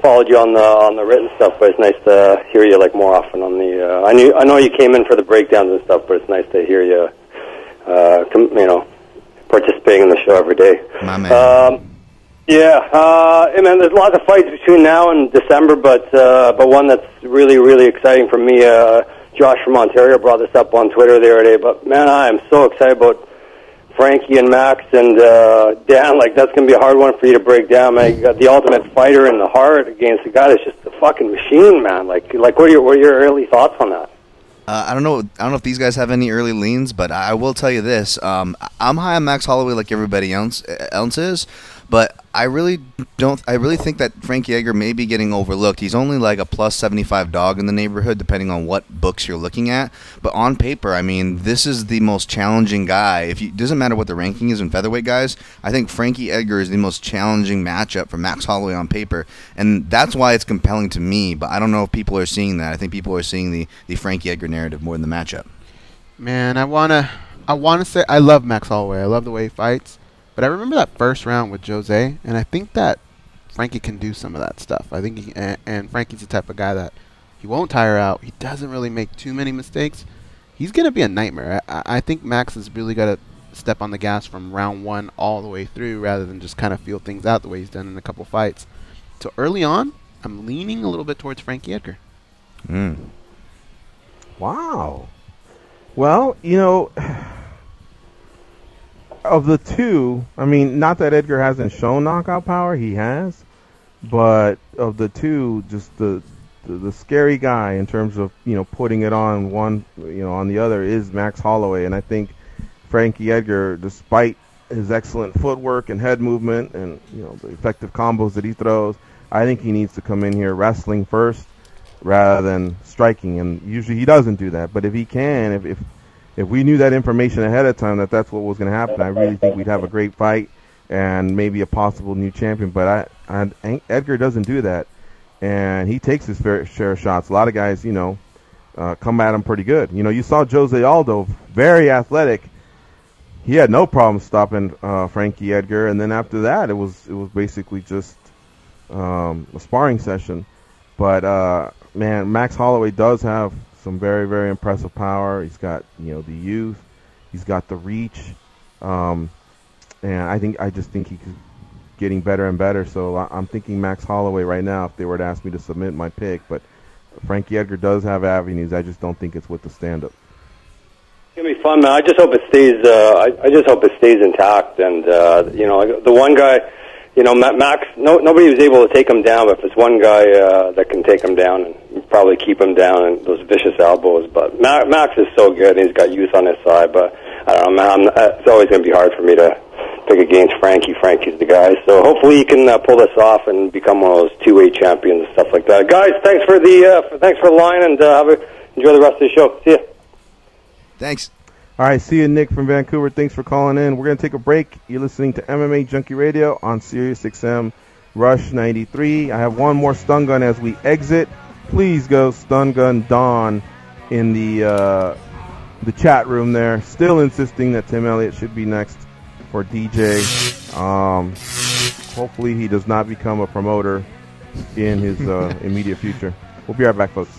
followed you on the written stuff, but it's nice to hear you more often on the. I know you came in for the breakdowns and stuff, but it's nice to hear you, participating in the show every day. My man. Hey man, there's lots of fights between now and December, but one that's really, really exciting for me. Josh from Ontario brought this up on Twitter the other day, but man, I am so excited about Frankie and Max and Dan. That's going to be a hard one for you to break down, man. You got the ultimate fighter in the heart against a guy that's just a fucking machine, man. What are your early thoughts on that? I don't know if these guys have any early leans, but I will tell you this. I'm high on Max Holloway like everybody else is, but I really think that Frankie Edgar may be getting overlooked. He's only like a plus 75 dog in the neighborhood, depending on what books you're looking at. But on paper, I mean, this is the most challenging guy. Doesn't matter what the ranking is in featherweight guys, I think Frankie Edgar is the most challenging matchup for Max Holloway on paper, and that's why it's compelling to me. But I don't know if people are seeing that. I think people are seeing the Frankie Edgar narrative more than the matchup. Man, I wanna say I love Max Holloway. I love the way he fights. But I remember that first round with Jose, and I think that Frankie can do some of that stuff. I think and Frankie's the type of guy that he won't tire out. He doesn't really make too many mistakes. He's going to be a nightmare. I think Max has really got to step on the gas from round one all the way through rather than just kind of feel things out the way he's done in a couple fights. So early on, I'm leaning a little bit towards Frankie Edgar. Wow. Well, of the two, I mean, not that Edgar hasn't shown knockout power, he has, but of the two, just the the scary guy in terms of putting it on one on the other is Max Holloway, and I think Frankie Edgar, despite his excellent footwork and head movement and the effective combos that he throws, I think he needs to come in here wrestling first rather than striking, and usually he doesn't do that. But if he can, if we knew that information ahead of time that that's what was going to happen, I really think we'd have a great fight and maybe a possible new champion. But Edgar doesn't do that, and he takes his fair share of shots. A lot of guys, come at him pretty good. You saw Jose Aldo, very athletic. He had no problem stopping Frankie Edgar, and then after that, it was basically just a sparring session. But man, Max Holloway does have some very, very impressive power. He's got the youth, he's got the reach, and I just think he's getting better and better. So I'm thinking Max Holloway right now if they were to ask me to submit my pick. But Frankie Edgar does have avenues. I just don't think it's with the stand-up. It's gonna be fun, man. I just hope it stays. I just hope it stays intact. And the one guy, Max. Nobody was able to take him down, but if it's one guy that can take him down and probably keep him down and those vicious elbows. But Max is so good. And he's got youth on his side. But I don't know, man. It's always gonna be hard for me to pick against Frankie. Frankie's the guy. So hopefully he can pull this off and become one of those two-way champions and stuff like that. Guys, thanks for the line, and enjoy the rest of the show. See ya. Thanks. All right, see you, Nick from Vancouver. Thanks for calling in. We're going to take a break. You're listening to MMA Junkie Radio on Sirius XM Rush 93. I have one more stun gun as we exit. Please go Stun Gun Dawn in the chat room there. Still insisting that Tim Elliott should be next for DJ. Hopefully he does not become a promoter in his immediate future. We'll be right back, folks.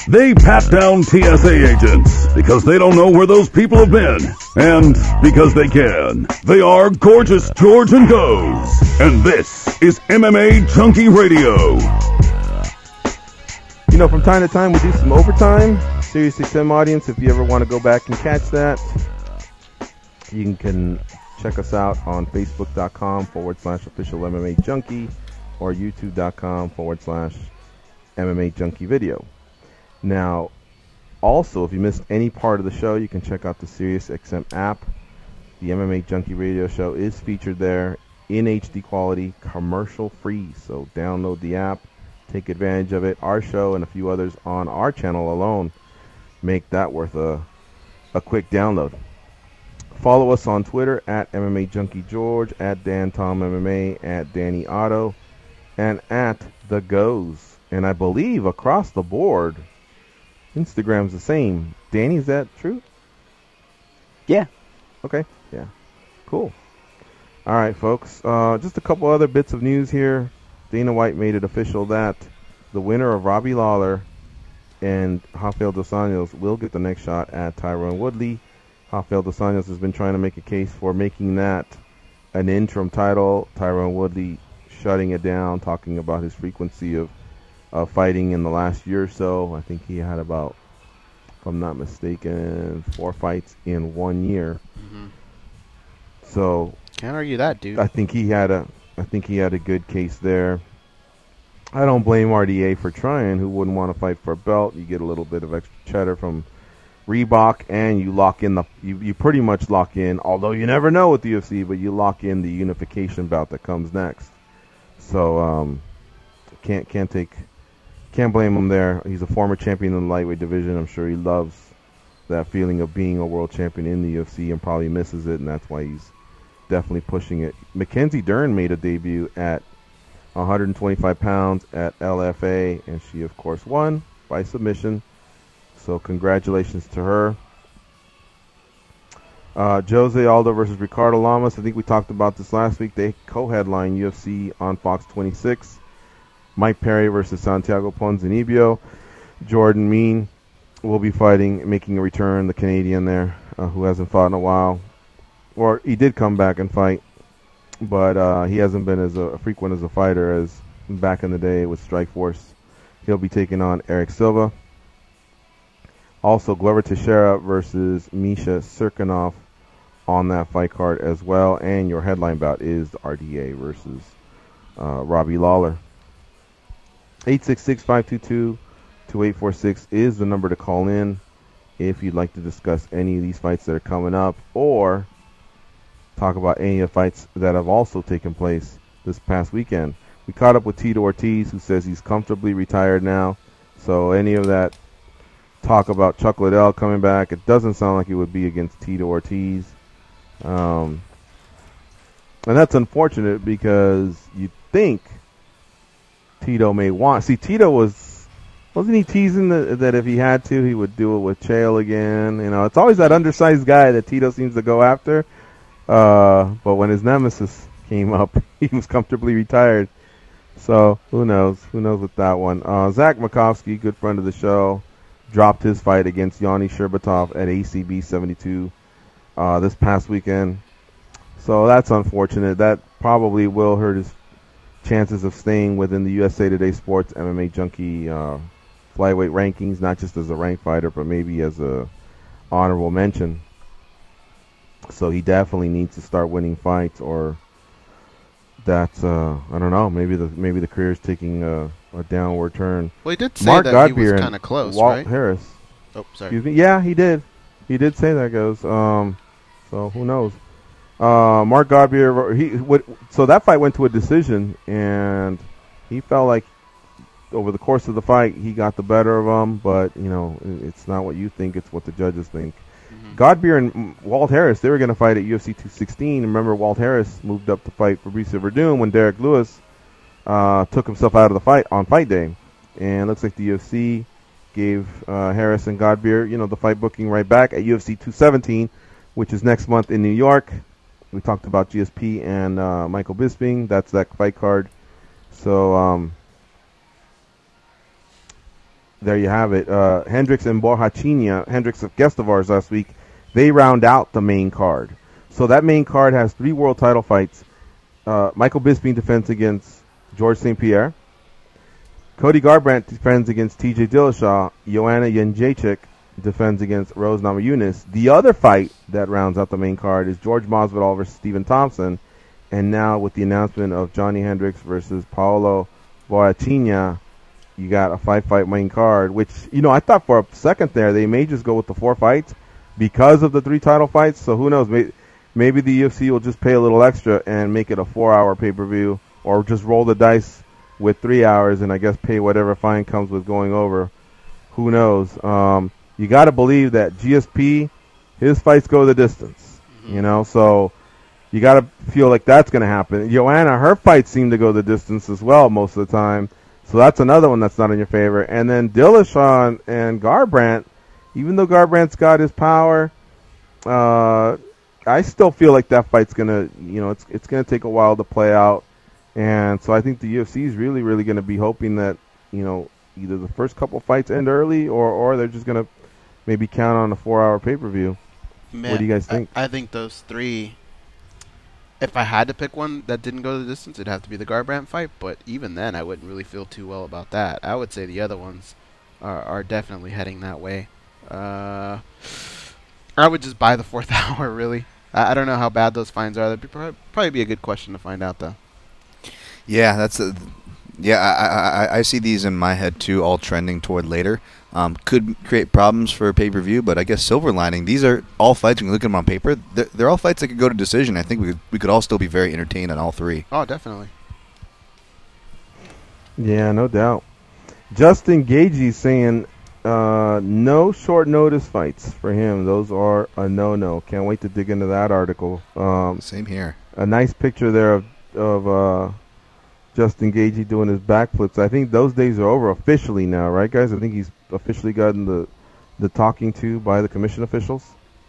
They pat down TSA agents because they don't know where those people have been. And because they can. They are Gorgeous George and Goes. And this is MMA Junkie Radio. You know, from time to time we do some overtime. Sirius XM audience, if you ever want to go back and catch that, you can check us out on Facebook.com/official MMA Junkie or YouTube.com/MMA Junkie Video. Now, also, if you missed any part of the show, you can check out the Sirius XM app. The MMA Junkie Radio show is featured there in HD quality, commercial free. So download the app, take advantage of it. Our show and a few others on our channel alone make that worth a quick download. Follow us on Twitter at MMA Junkie George, at Dan Tom MMA, at Danny Otto, and at The Goes. And I believe across the board, Instagram's the same. Danny, is that true? Yeah. Okay. Yeah. Cool. All right, folks. Just a couple other bits of news here. Dana White made it official that the winner of Robbie Lawler and Rafael Dos Anjos will get the next shot at Tyron Woodley. Rafael Dos Anjos has been trying to make a case for making that an interim title. Tyron Woodley shutting it down, talking about his frequency of fighting in the last year or so. I think he had about, if I'm not mistaken, 4 fights in 1 year. Mm-hmm. So can't argue that, dude. I think he had a good case there. I don't blame RDA for trying. Who wouldn't want to fight for a belt? You get a little bit of extra cheddar from Reebok, and you lock in you pretty much lock in, although you never know with the UFC, but you lock in the unification bout that comes next. So can't blame him there. He's a former champion in the lightweight division. I'm sure he loves that feeling of being a world champion in the UFC and probably misses it, and that's why he's definitely pushing it. Mackenzie Dern made a debut at 125 pounds at LFA, and she, of course, won by submission. So congratulations to her. Jose Aldo versus Ricardo Lamas. I think we talked about this last week. They co-headline UFC on Fox 26. Mike Perry versus Santiago Ponzinibbio. Jordan Mean will be fighting, making a return, the Canadian there, who hasn't fought in a while. Or he did come back and fight, but he hasn't been as frequent as a fighter as back in the day with Strikeforce. He'll be taking on Eric Silva. Also, Glover Teixeira versus Misha Serkinov on that fight card as well. And your headline bout is the RDA versus Robbie Lawler. 866-522-2846 is the number to call in if you'd like to discuss any of these fights that are coming up, or talk about any of the fights that have also taken place this past weekend. We caught up with Tito Ortiz, who says he's comfortably retired now. So any of that talk about Chuck Liddell coming back, it doesn't sound like it would be against Tito Ortiz. And that's unfortunate because you'd think Tito may want. See, Tito wasn't he teasing that if he had to, he would do it with Chael again? You know, it's always that undersized guy that Tito seems to go after. But when his nemesis came up, he was comfortably retired. So who knows? Who knows with that one? Zach Makovsky, good friend of the show, dropped his fight against Yanni Sherbatov at ACB 72 this past weekend. So that's unfortunate. That probably will hurt his chances of staying within the USA Today Sports MMA Junkie flyweight rankings, not just as a ranked fighter, but maybe as a honorable mention. So he definitely needs to start winning fights, or that's I don't know. Maybe the career is taking a downward turn. Well, he did say Mark that Godbeer he was kind of close, Walt right? Harris. Oh, sorry. Excuse me. Yeah, he did. He did say that, goes. So who knows? Mark Godbeer. So that fight went to a decision, and he felt like over the course of the fight he got the better of him. But you know, it's not what you think; it's what the judges think. Godbeer and Walt Harris, they were going to fight at UFC 216. Remember, Walt Harris moved up to fight Fabricio Verdun when Derek Lewis took himself out of the fight on fight day. And it looks like the UFC gave Harris and Godbeer, the fight booking right back at UFC 217, which is next month in New York. We talked about GSP and Michael Bisping. That's that fight card. So there you have it. Hendricks and Borrachinha, Hendricks, a guest of ours last week, they round out the main card. So that main card has 3 world title fights. Michael Bisping defends against George St. Pierre. Cody Garbrandt defends against TJ Dillashaw. Joanna Jędrzejczyk defends against Rose Namajunas. The other fight that rounds out the main card is George Masvidal versus Stephen Thompson. And now with the announcement of Johnny Hendricks versus Paolo Borrachinha, you got a 5-fight main card, which, I thought for a second there they may just go with the 4 fights because of the 3 title fights. So who knows? Maybe the UFC will just pay a little extra and make it a 4-hour pay-per-view, or just roll the dice with 3 hours and I guess pay whatever fine comes with going over. Who knows? You got to believe that GSP, his fights go the distance, so you got to feel like that's going to happen. Joanna, her fights seem to go the distance as well most of the time, so that's another one that's not in your favor. And then Dillashaw and Garbrandt, even though Garbrandt's got his power, I still feel like that fight's going to, it's going to take a while to play out. And so I think the UFC is really, really going to be hoping that, either the first couple fights end early or they're just going to maybe count on a 4-hour pay-per-view. What do you guys think? I think those 3, if I had to pick one that didn't go the distance, it'd have to be the Garbrandt fight. But even then, I wouldn't really feel too well about that. I would say the other ones are definitely heading that way. I would just buy the 4th hour, really. I don't know how bad those fines are. That'd probably be a good question to find out, though. Yeah, I see these in my head too, all trending toward later. Could create problems for pay-per-view, but I guess silver lining, these are all fights. When you look at them on paper, they're all fights that could go to decision. I think we could all still be very entertained on all 3. Oh, definitely. Yeah, no doubt. Justin Gagey saying no short notice fights for him. Those are a no-no. Can't wait to dig into that article. Same here. A nice picture there of Justin Gagey doing his backflips. I think those days are over officially now, right, guys? I think he's officially gotten the talking to by the commission officials.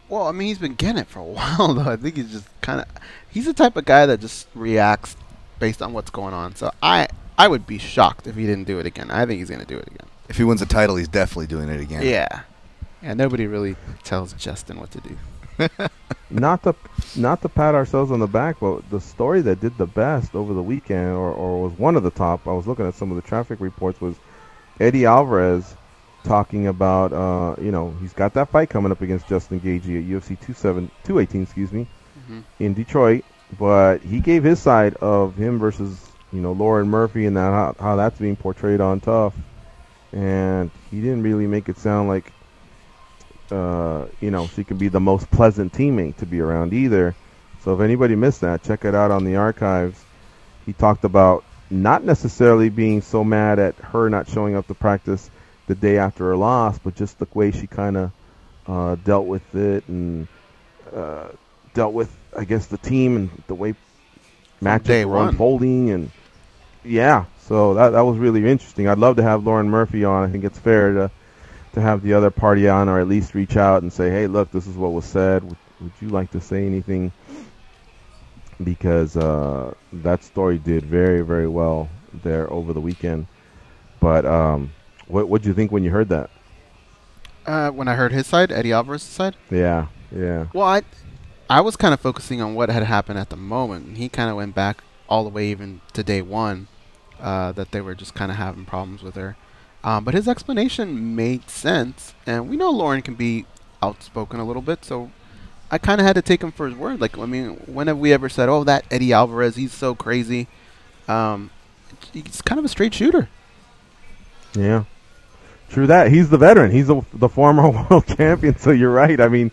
Well, I mean, he's been getting it for a while, though. I think he's just he's the type of guy that just reacts based on what's going on. So I would be shocked if he didn't do it again. I think he's going to do it again. If he wins the title, he's definitely doing it again. Yeah. Yeah, nobody really tells Justin what to do. Not to pat ourselves on the back, but the story that did the best over the weekend, or was one of the top, I was looking at some of the traffic reports, was Eddie Alvarez talking about, he's got that fight coming up against Justin Gagey at UFC 218, in Detroit, but he gave his side of him versus, Lauren Murphy and that how that's being portrayed on Tough, and he didn't really make it sound like she could be the most pleasant teammate to be around either. So if anybody missed that, check it out on the archives. He talked about not necessarily being so mad at her not showing up to practice the day after her loss, but just the way she kind of dealt with it and dealt with, I guess, the team and the way matches were unfolding. And yeah, so that was really interesting. I'd love to have Lauren Murphy on. I think it's fair to have the other party on, or at least reach out and say, hey, look, this is what was said. Would you like to say anything? Because that story did very, very well there over the weekend. But what did you think when you heard that? When I heard his side, Eddie Alvarez's side? Yeah. Well, I was kind of focusing on what had happened at the moment. He kind of went back all the way even to day one, that they were just kind of having problems with her. But his explanation made sense, and we know Lauren can be outspoken a little bit, so I kind of had to take him for his word. Like, I mean, when have we ever said, oh, that Eddie Alvarez, he's so crazy? He's kind of a straight shooter. Yeah. True that. He's the veteran. He's the former world champion, so you're right. I mean,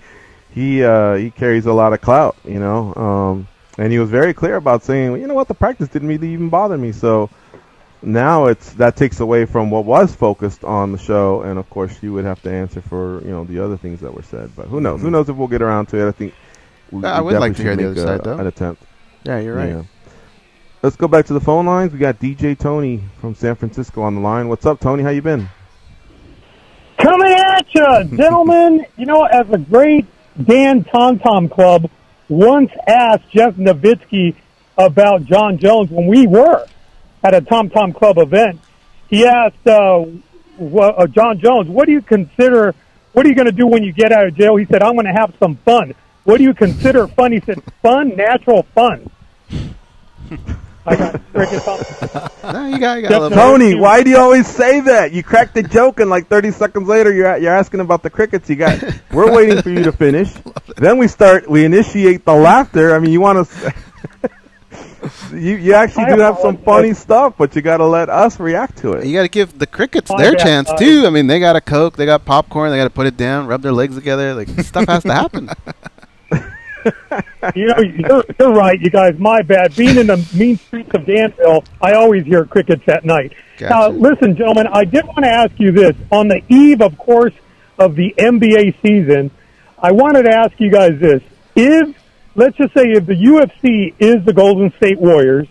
he carries a lot of clout, and he was very clear about saying, well, you know what, the practice didn't really even bother me, so now that takes away from what was focused on the show, and of course you would have to answer for the other things that were said. But who knows? Who knows if we'll get around to it? I think I would like to hear the other side, though. An attempt. Yeah, you're right. Yeah. Let's go back to the phone lines. We got DJ Tony from San Francisco on the line. What's up, Tony? How you been? Coming at you, gentlemen. As a great Dan Tom Tom Club once asked Jeff Nowitzki about John Jones when we were at a Tom Tom Club event. He asked, John Jones, what do you consider? What are you going to do when you get out of jail? He said, I'm going to have some fun. What do you consider fun? He said, fun, natural fun. I got crickets on. No, you got a little Tony, why do you always say that? You cracked the joke, and like 30 seconds later, you're asking about the crickets. We're waiting for you to finish. Then we initiate the laughter. I mean, you want to. You actually do have some funny stuff, but you got to let us react to it. You got to give the crickets their chance too. I mean, they got a Coke, they got popcorn, they got to put it down, rub their legs together. Like stuff has to happen. You're right, you guys. My bad. Being in the mean streets of Danville, I always hear crickets at night. Gotcha. Now, listen, gentlemen, I did want to ask you this. On the eve, of course, of the NBA season, I wanted to ask you guys this. Let's just say if the UFC is the Golden State Warriors,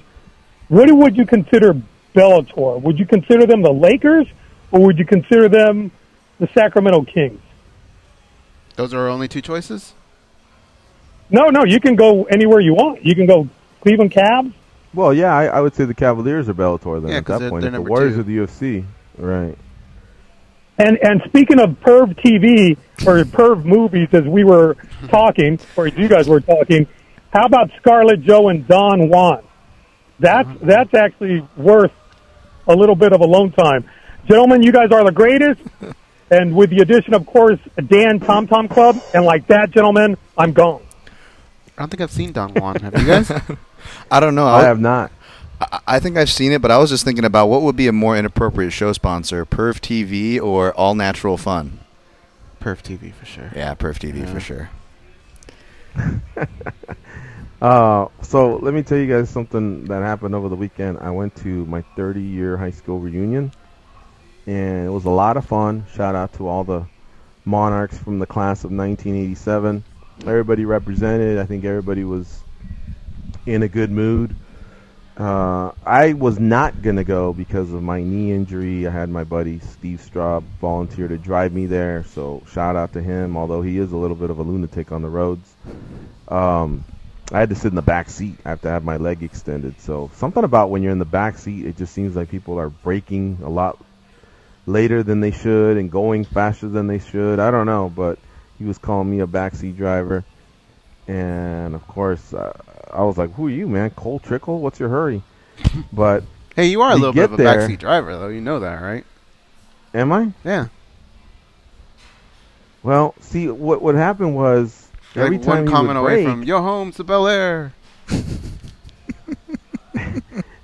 what would you consider Bellator? Would you consider them the Lakers, or would you consider them the Sacramento Kings? Those are our only two choices? No, you can go anywhere you want. You can go Cleveland Cavs. Well, yeah, I would say the Cavaliers are Bellator then at that they're point. The number Warriors 2. are the UFC. Right. And speaking of Perv TV or Perv movies, as we were talking, or as you guys were talking, how about Scarlett Joe and Don Juan? That's actually worth a little bit of alone time. Gentlemen, you guys are the greatest. And with the addition, of course, Dan Tom Tom Club, and like that, gentlemen, I'm gone. I don't think I've seen Don Juan. Have you guys? I don't know. I have not. I think I've seen it, but I was just thinking about what would be a more inappropriate show sponsor, Perv TV or All Natural Fun? Perv TV for sure. Yeah, Perv TV for sure. So let me tell you guys something that happened over the weekend. I went to my 30-year high school reunion, and it was a lot of fun. Shout out to all the Monarchs from the class of 1987. Everybody represented. I think everybody was in a good mood. I was not going to go because of my knee injury. I had my buddy Steve Straub volunteer to drive me there, so shout out to him, although he is a little bit of a lunatic on the roads. I had to sit in the back seat. I have to have my leg extended. So something about when you're in the back seat, it just seems like people are braking a lot later than they should and going faster than they should. I don't know, but he was calling me a backseat driver. And, of course, I was like, who are you, man? Cole Trickle? What's your hurry? But hey, you are a little bit of a backseat driver, though. You know that, right? Am I? Yeah. Well, see, what happened was You're every like time one he comment would away brake, from, yo, home's to Bel Air.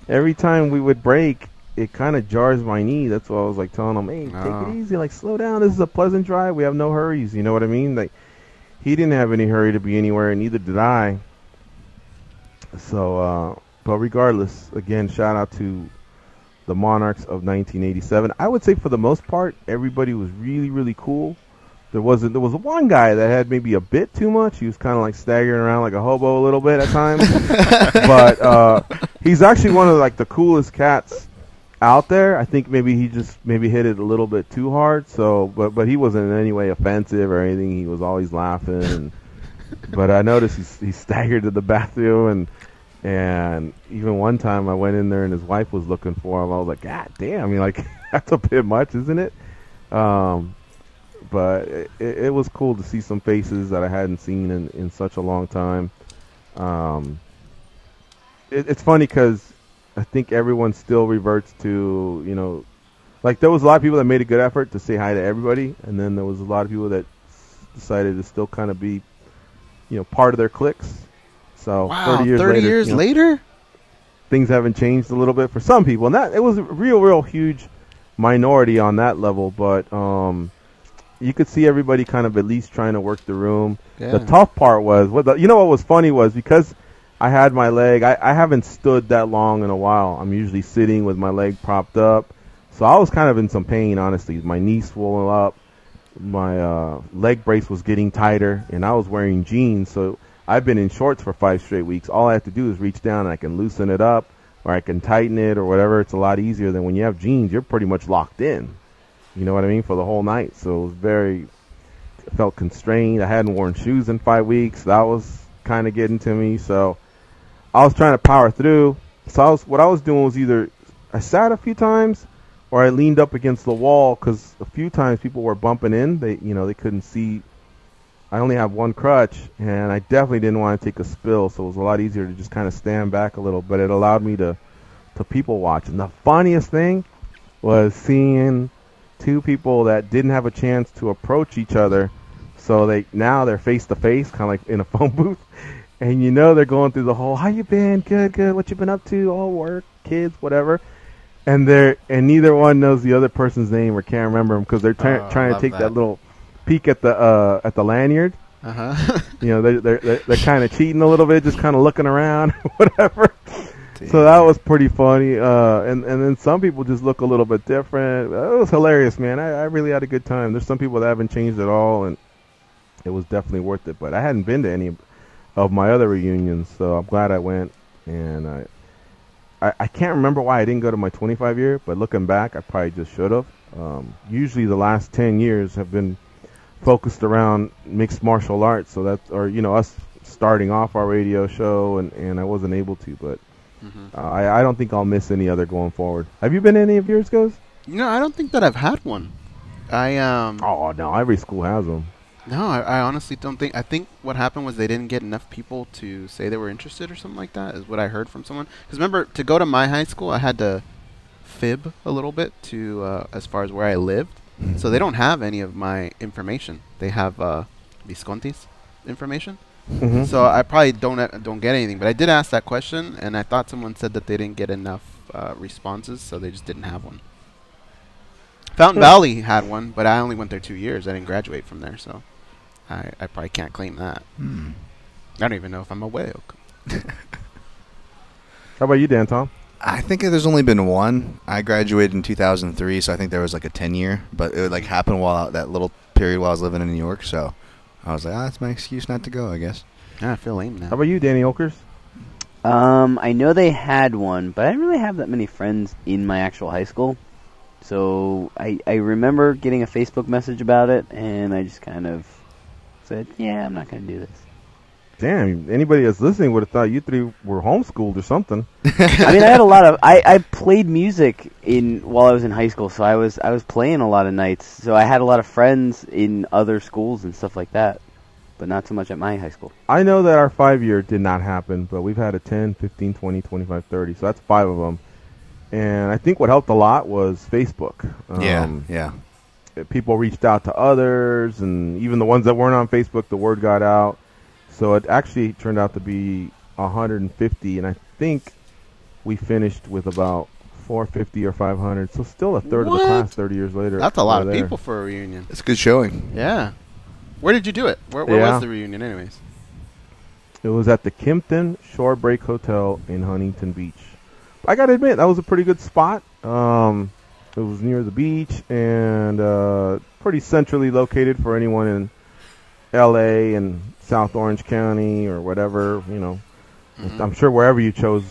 every time we would brake, it kind of jars my knee. That's why I was like telling him, hey, take it easy. Like, slow down. This is a pleasant drive. We have no hurries. You know what I mean? Like, he didn't have any hurry to be anywhere, and neither did I. So, but regardless, again, shout out to the Monarchs of 1987. I would say for the most part, everybody was really, really cool. There was one guy that had maybe a bit too much. He was kind of like staggering around like a hobo a little bit at times. But he's actually one of like the coolest cats out there. I think maybe he just hit it a little bit too hard. So, but he wasn't in any way offensive or anything. He was always laughing. But I noticed he staggered to the bathroom, and even one time I went in there and his wife was looking for him. I was like, God damn! I mean, like that's a bit much, isn't it? But it was cool to see some faces that I hadn't seen in such a long time. It's funny because I think everyone still reverts to, you know, like there was a lot of people that made a good effort to say hi to everybody, and then there was a lot of people that decided to still kind of be, you know, part of their cliques. So wow, 30 years later, things haven't changed a little bit for some people, and that it was a real huge minority on that level, but you could see everybody kind of at least trying to work the room. Yeah. The tough part was, you know what was funny was because I had my leg, I haven't stood that long in a while. I'm usually sitting with my leg propped up. So I was kind of in some pain, honestly. My knee swollen up. My leg brace was getting tighter, and I was wearing jeans. So I've been in shorts for 5 straight weeks. All I have to do is reach down, and I can loosen it up, or I can tighten it, or whatever. It's a lot easier than when you have jeans. You're pretty much locked in. You know what I mean? For the whole night. So it was I felt constrained. I hadn't worn shoes in 5 weeks. That was kind of getting to me. So I was trying to power through. So what I was doing was either I sat a few times, or I leaned up against the wall because a few times people were bumping in. They couldn't see. I only have one crutch, and I definitely didn't want to take a spill, so it was a lot easier to just kind of stand back a little. But it allowed me to people watch. And the funniest thing was seeing two people that didn't have a chance to approach each other, so they're face to face, kind of like in a phone booth, and they're going through the whole, how you been? Good. What you been up to? Oh, work, kids, whatever. And neither one knows the other person's name or can't remember them because they're trying to take that little peek at the lanyard. They're kind of cheating a little bit, just kind of looking around, whatever. So that was pretty funny. And then some people just look a little bit different. It was hilarious, man. I really had a good time. There's some people that haven't changed at all, and it was definitely worth it. But I hadn't been to any of my other reunions, so I'm glad I went. And I can't remember why I didn't go to my 25 year, but looking back, I probably just should have. Usually the last 10 years have been focused around mixed martial arts, so that's, or us starting off our radio show, and I wasn't able to, but I don't think I'll miss any other going forward. Have you been to any of yours, Goes? I don't think that I've had one. Oh no, every school has them. No, I honestly don't think. I think what happened was they didn't get enough people to say they were interested or something like that, is what I heard from someone. Because remember, to go to my high school, I had to fib a little bit to as far as where I lived. So they don't have any of my information. They have Visconti's information. So I probably don't get anything. But I did ask that question, and I thought someone said that they didn't get enough responses, so they just didn't have one. Fountain Valley had one, but I only went there 2 years. I didn't graduate from there, so I probably can't claim that. I don't even know if I'm a whale. How about you, Dan Tom? I think there's only been one. I graduated in 2003, so I think there was like a 10-year, but it would happen while that little period while I was living in New York, so I was like, that's my excuse not to go, I guess. Yeah, I feel lame now. How about you, Danny Olkers? I know they had one, but I didn't really have that many friends in my actual high school. So I remember getting a Facebook message about it, and I just kind of said, yeah, I'm not going to do this. Damn, anybody that's listening would have thought you three were homeschooled or something. I mean, I had a lot of... I played music while I was in high school, so I was playing a lot of nights. So I had a lot of friends in other schools and stuff like that, but not so much at my high school. I know that our 5-year did not happen, but we've had a 10, 15, 20, 25, 30, so that's 5 of them. And I think what helped a lot was Facebook. Yeah. People reached out to others, and even the ones that weren't on Facebook, the word got out. So it actually turned out to be 150, and I think we finished with about 450 or 500. So still a third of the class 30 years later. That's a lot of people for a reunion. It's a good showing. Yeah. Where did you do it? Where was the reunion anyways? It was at the Kimpton Shorebreak Hotel in Huntington Beach. I got to admit, that was a pretty good spot. It was near the beach and pretty centrally located for anyone in L.A. and South Orange County or whatever, I'm sure wherever you chose,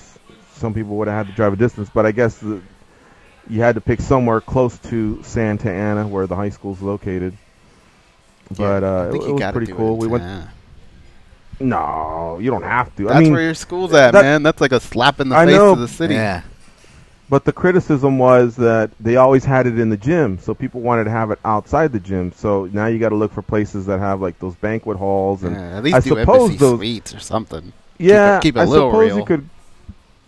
some people would have had to drive a distance, but I guess you had to pick somewhere close to Santa Ana where the high school's located. But it was pretty cool. We went. No, you don't have to. That's where your school's at, man. That's like a slap in the face of the city. Yeah. But the criticism was that they always had it in the gym, so people wanted to have it outside the gym. So now you got to look for places that have like those banquet halls, and at least I do suppose embassy suites or something. Yeah, keep it I a little suppose real.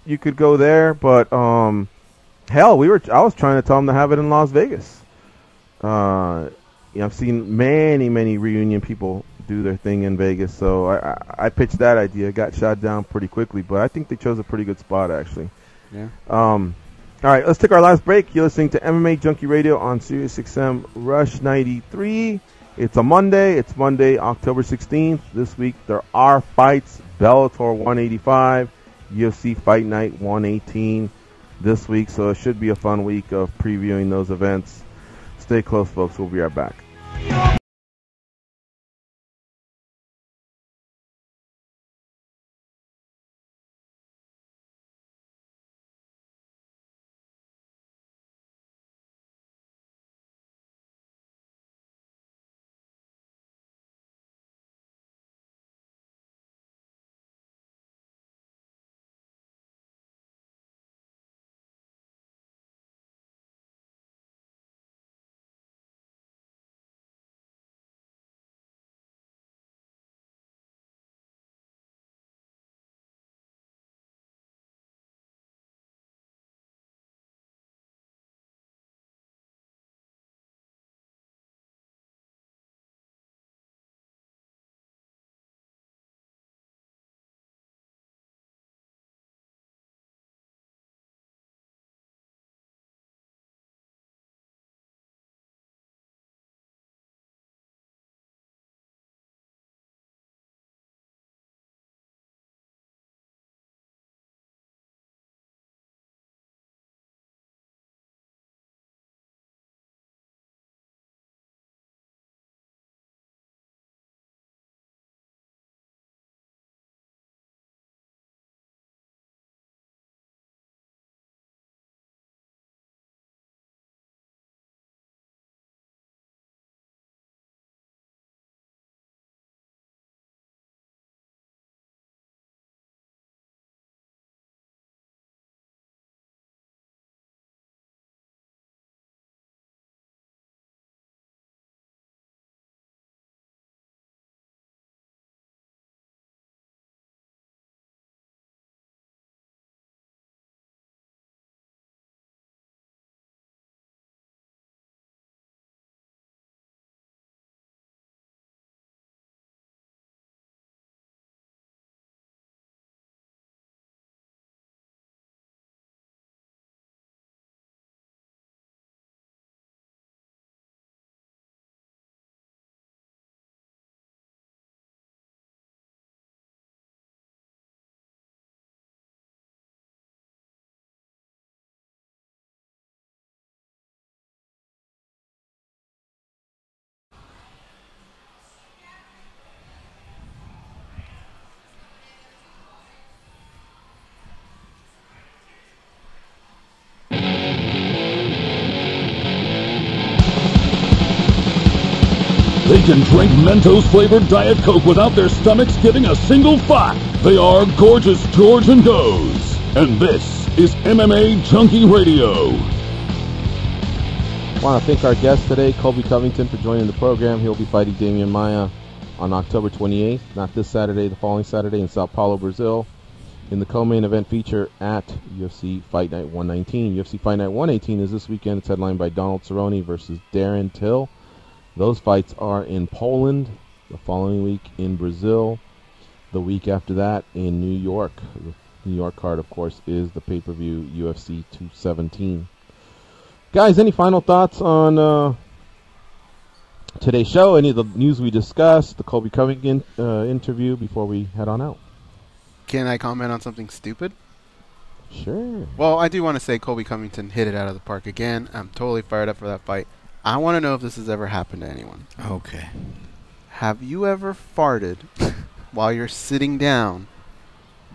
you could go there, but hell, I was trying to tell them to have it in Las Vegas. I've seen many reunion people do their thing in Vegas, so I pitched that idea. Got shot down pretty quickly, but I think they chose a pretty good spot actually. Yeah. All right, let's take our last break. You're listening to MMA Junkie Radio on SiriusXM Rush 93. It's a Monday. It's Monday, October 16th. This week there are fights. Bellator 185, UFC Fight Night 118 this week, so it should be a fun week of previewing those events. Stay close, folks. We'll be right back. They can drink Mentos-flavored Diet Coke without their stomachs giving a single fuck. They are Gorgeous George and Goes. And this is MMA Junkie Radio. I want to thank our guest today, Colby Covington, for joining the program. He'll be fighting Damian Maia on October 28th, not this Saturday, the following Saturday in Sao Paulo, Brazil, in the co-main event feature at UFC Fight Night 119. UFC Fight Night 118 is this weekend. It's headlined by Donald Cerrone versus Darren Till. Those fights are in Poland, the following week in Brazil, the week after that in New York. The New York card, of course, is the pay-per-view UFC 217. Guys, any final thoughts on today's show? Any of the news we discussed, the Colby Covington interview before we head on out? Can I comment on something stupid? Sure. Well, I do want to say Colby Covington hit it out of the park again. I'm totally fired up for that fight. I want to know if this has ever happened to anyone. Okay. Have you ever farted while you're sitting down,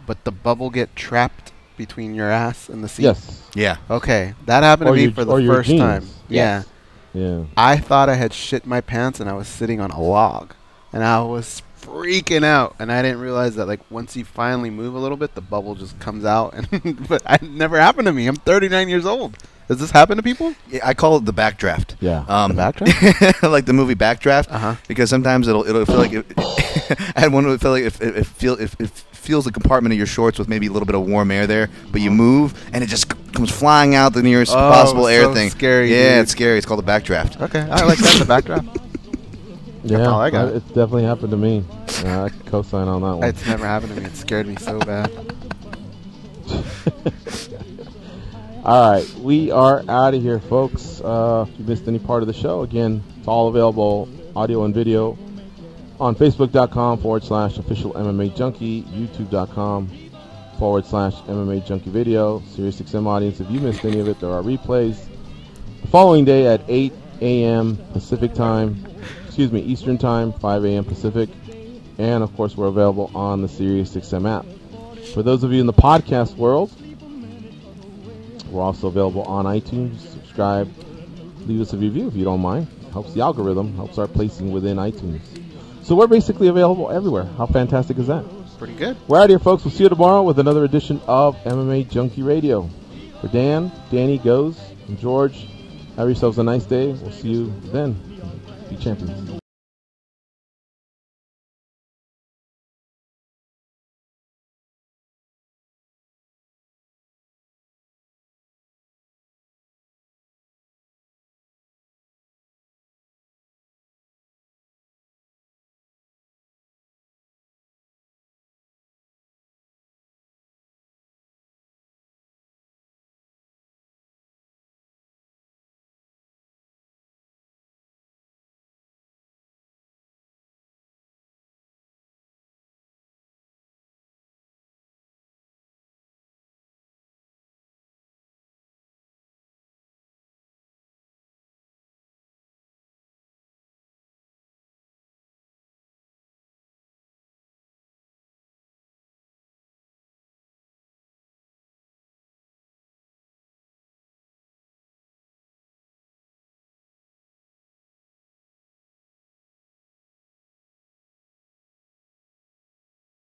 but the bubble get trapped between your ass and the seat? Yes. Yeah. Okay. That happened to me for the first time. Yes. Yeah. I thought I had shit my pants and I was sitting on a log. And I was freaking out. And I didn't realize that, like, once you finally move a little bit, the bubble just comes out. And but it never happened to me. I'm 39 years old. Does this happen to people? Yeah, I call it the backdraft. Yeah. The backdraft? Like the movie Backdraft. Because sometimes it'll feel like I had one that felt like it feels the compartment of your shorts with maybe a little bit of warm air there, but you move and it just comes flying out the nearest possible air thing. Scary. Yeah, dude. It's scary. It's called the backdraft. Okay, I like that. The backdraft. Yeah, I got it's definitely happened to me. I co-sign on that one. It's never happened to me. It scared me so bad. All right, we are out of here, folks. If you missed any part of the show, again, it's all available, audio and video, on Facebook.com/official MMA Junkie, YouTube.com/MMA Junkie Video, SiriusXM audience. If you missed any of it, there are replays. The following day at 8 a.m. Pacific time, Eastern time, 5 a.m. Pacific, and of course, we're available on the SiriusXM app. For those of you in the podcast world, we're also available on iTunes. Subscribe, leave us a review if you don't mind. Helps the algorithm, helps our placing within iTunes. So we're basically available everywhere. How fantastic is that? Pretty good. We're out of here, folks. We'll see you tomorrow with another edition of MMA Junkie Radio. For Dan, Danny Goes, and George, have yourselves a nice day. We'll see you then. Be champions.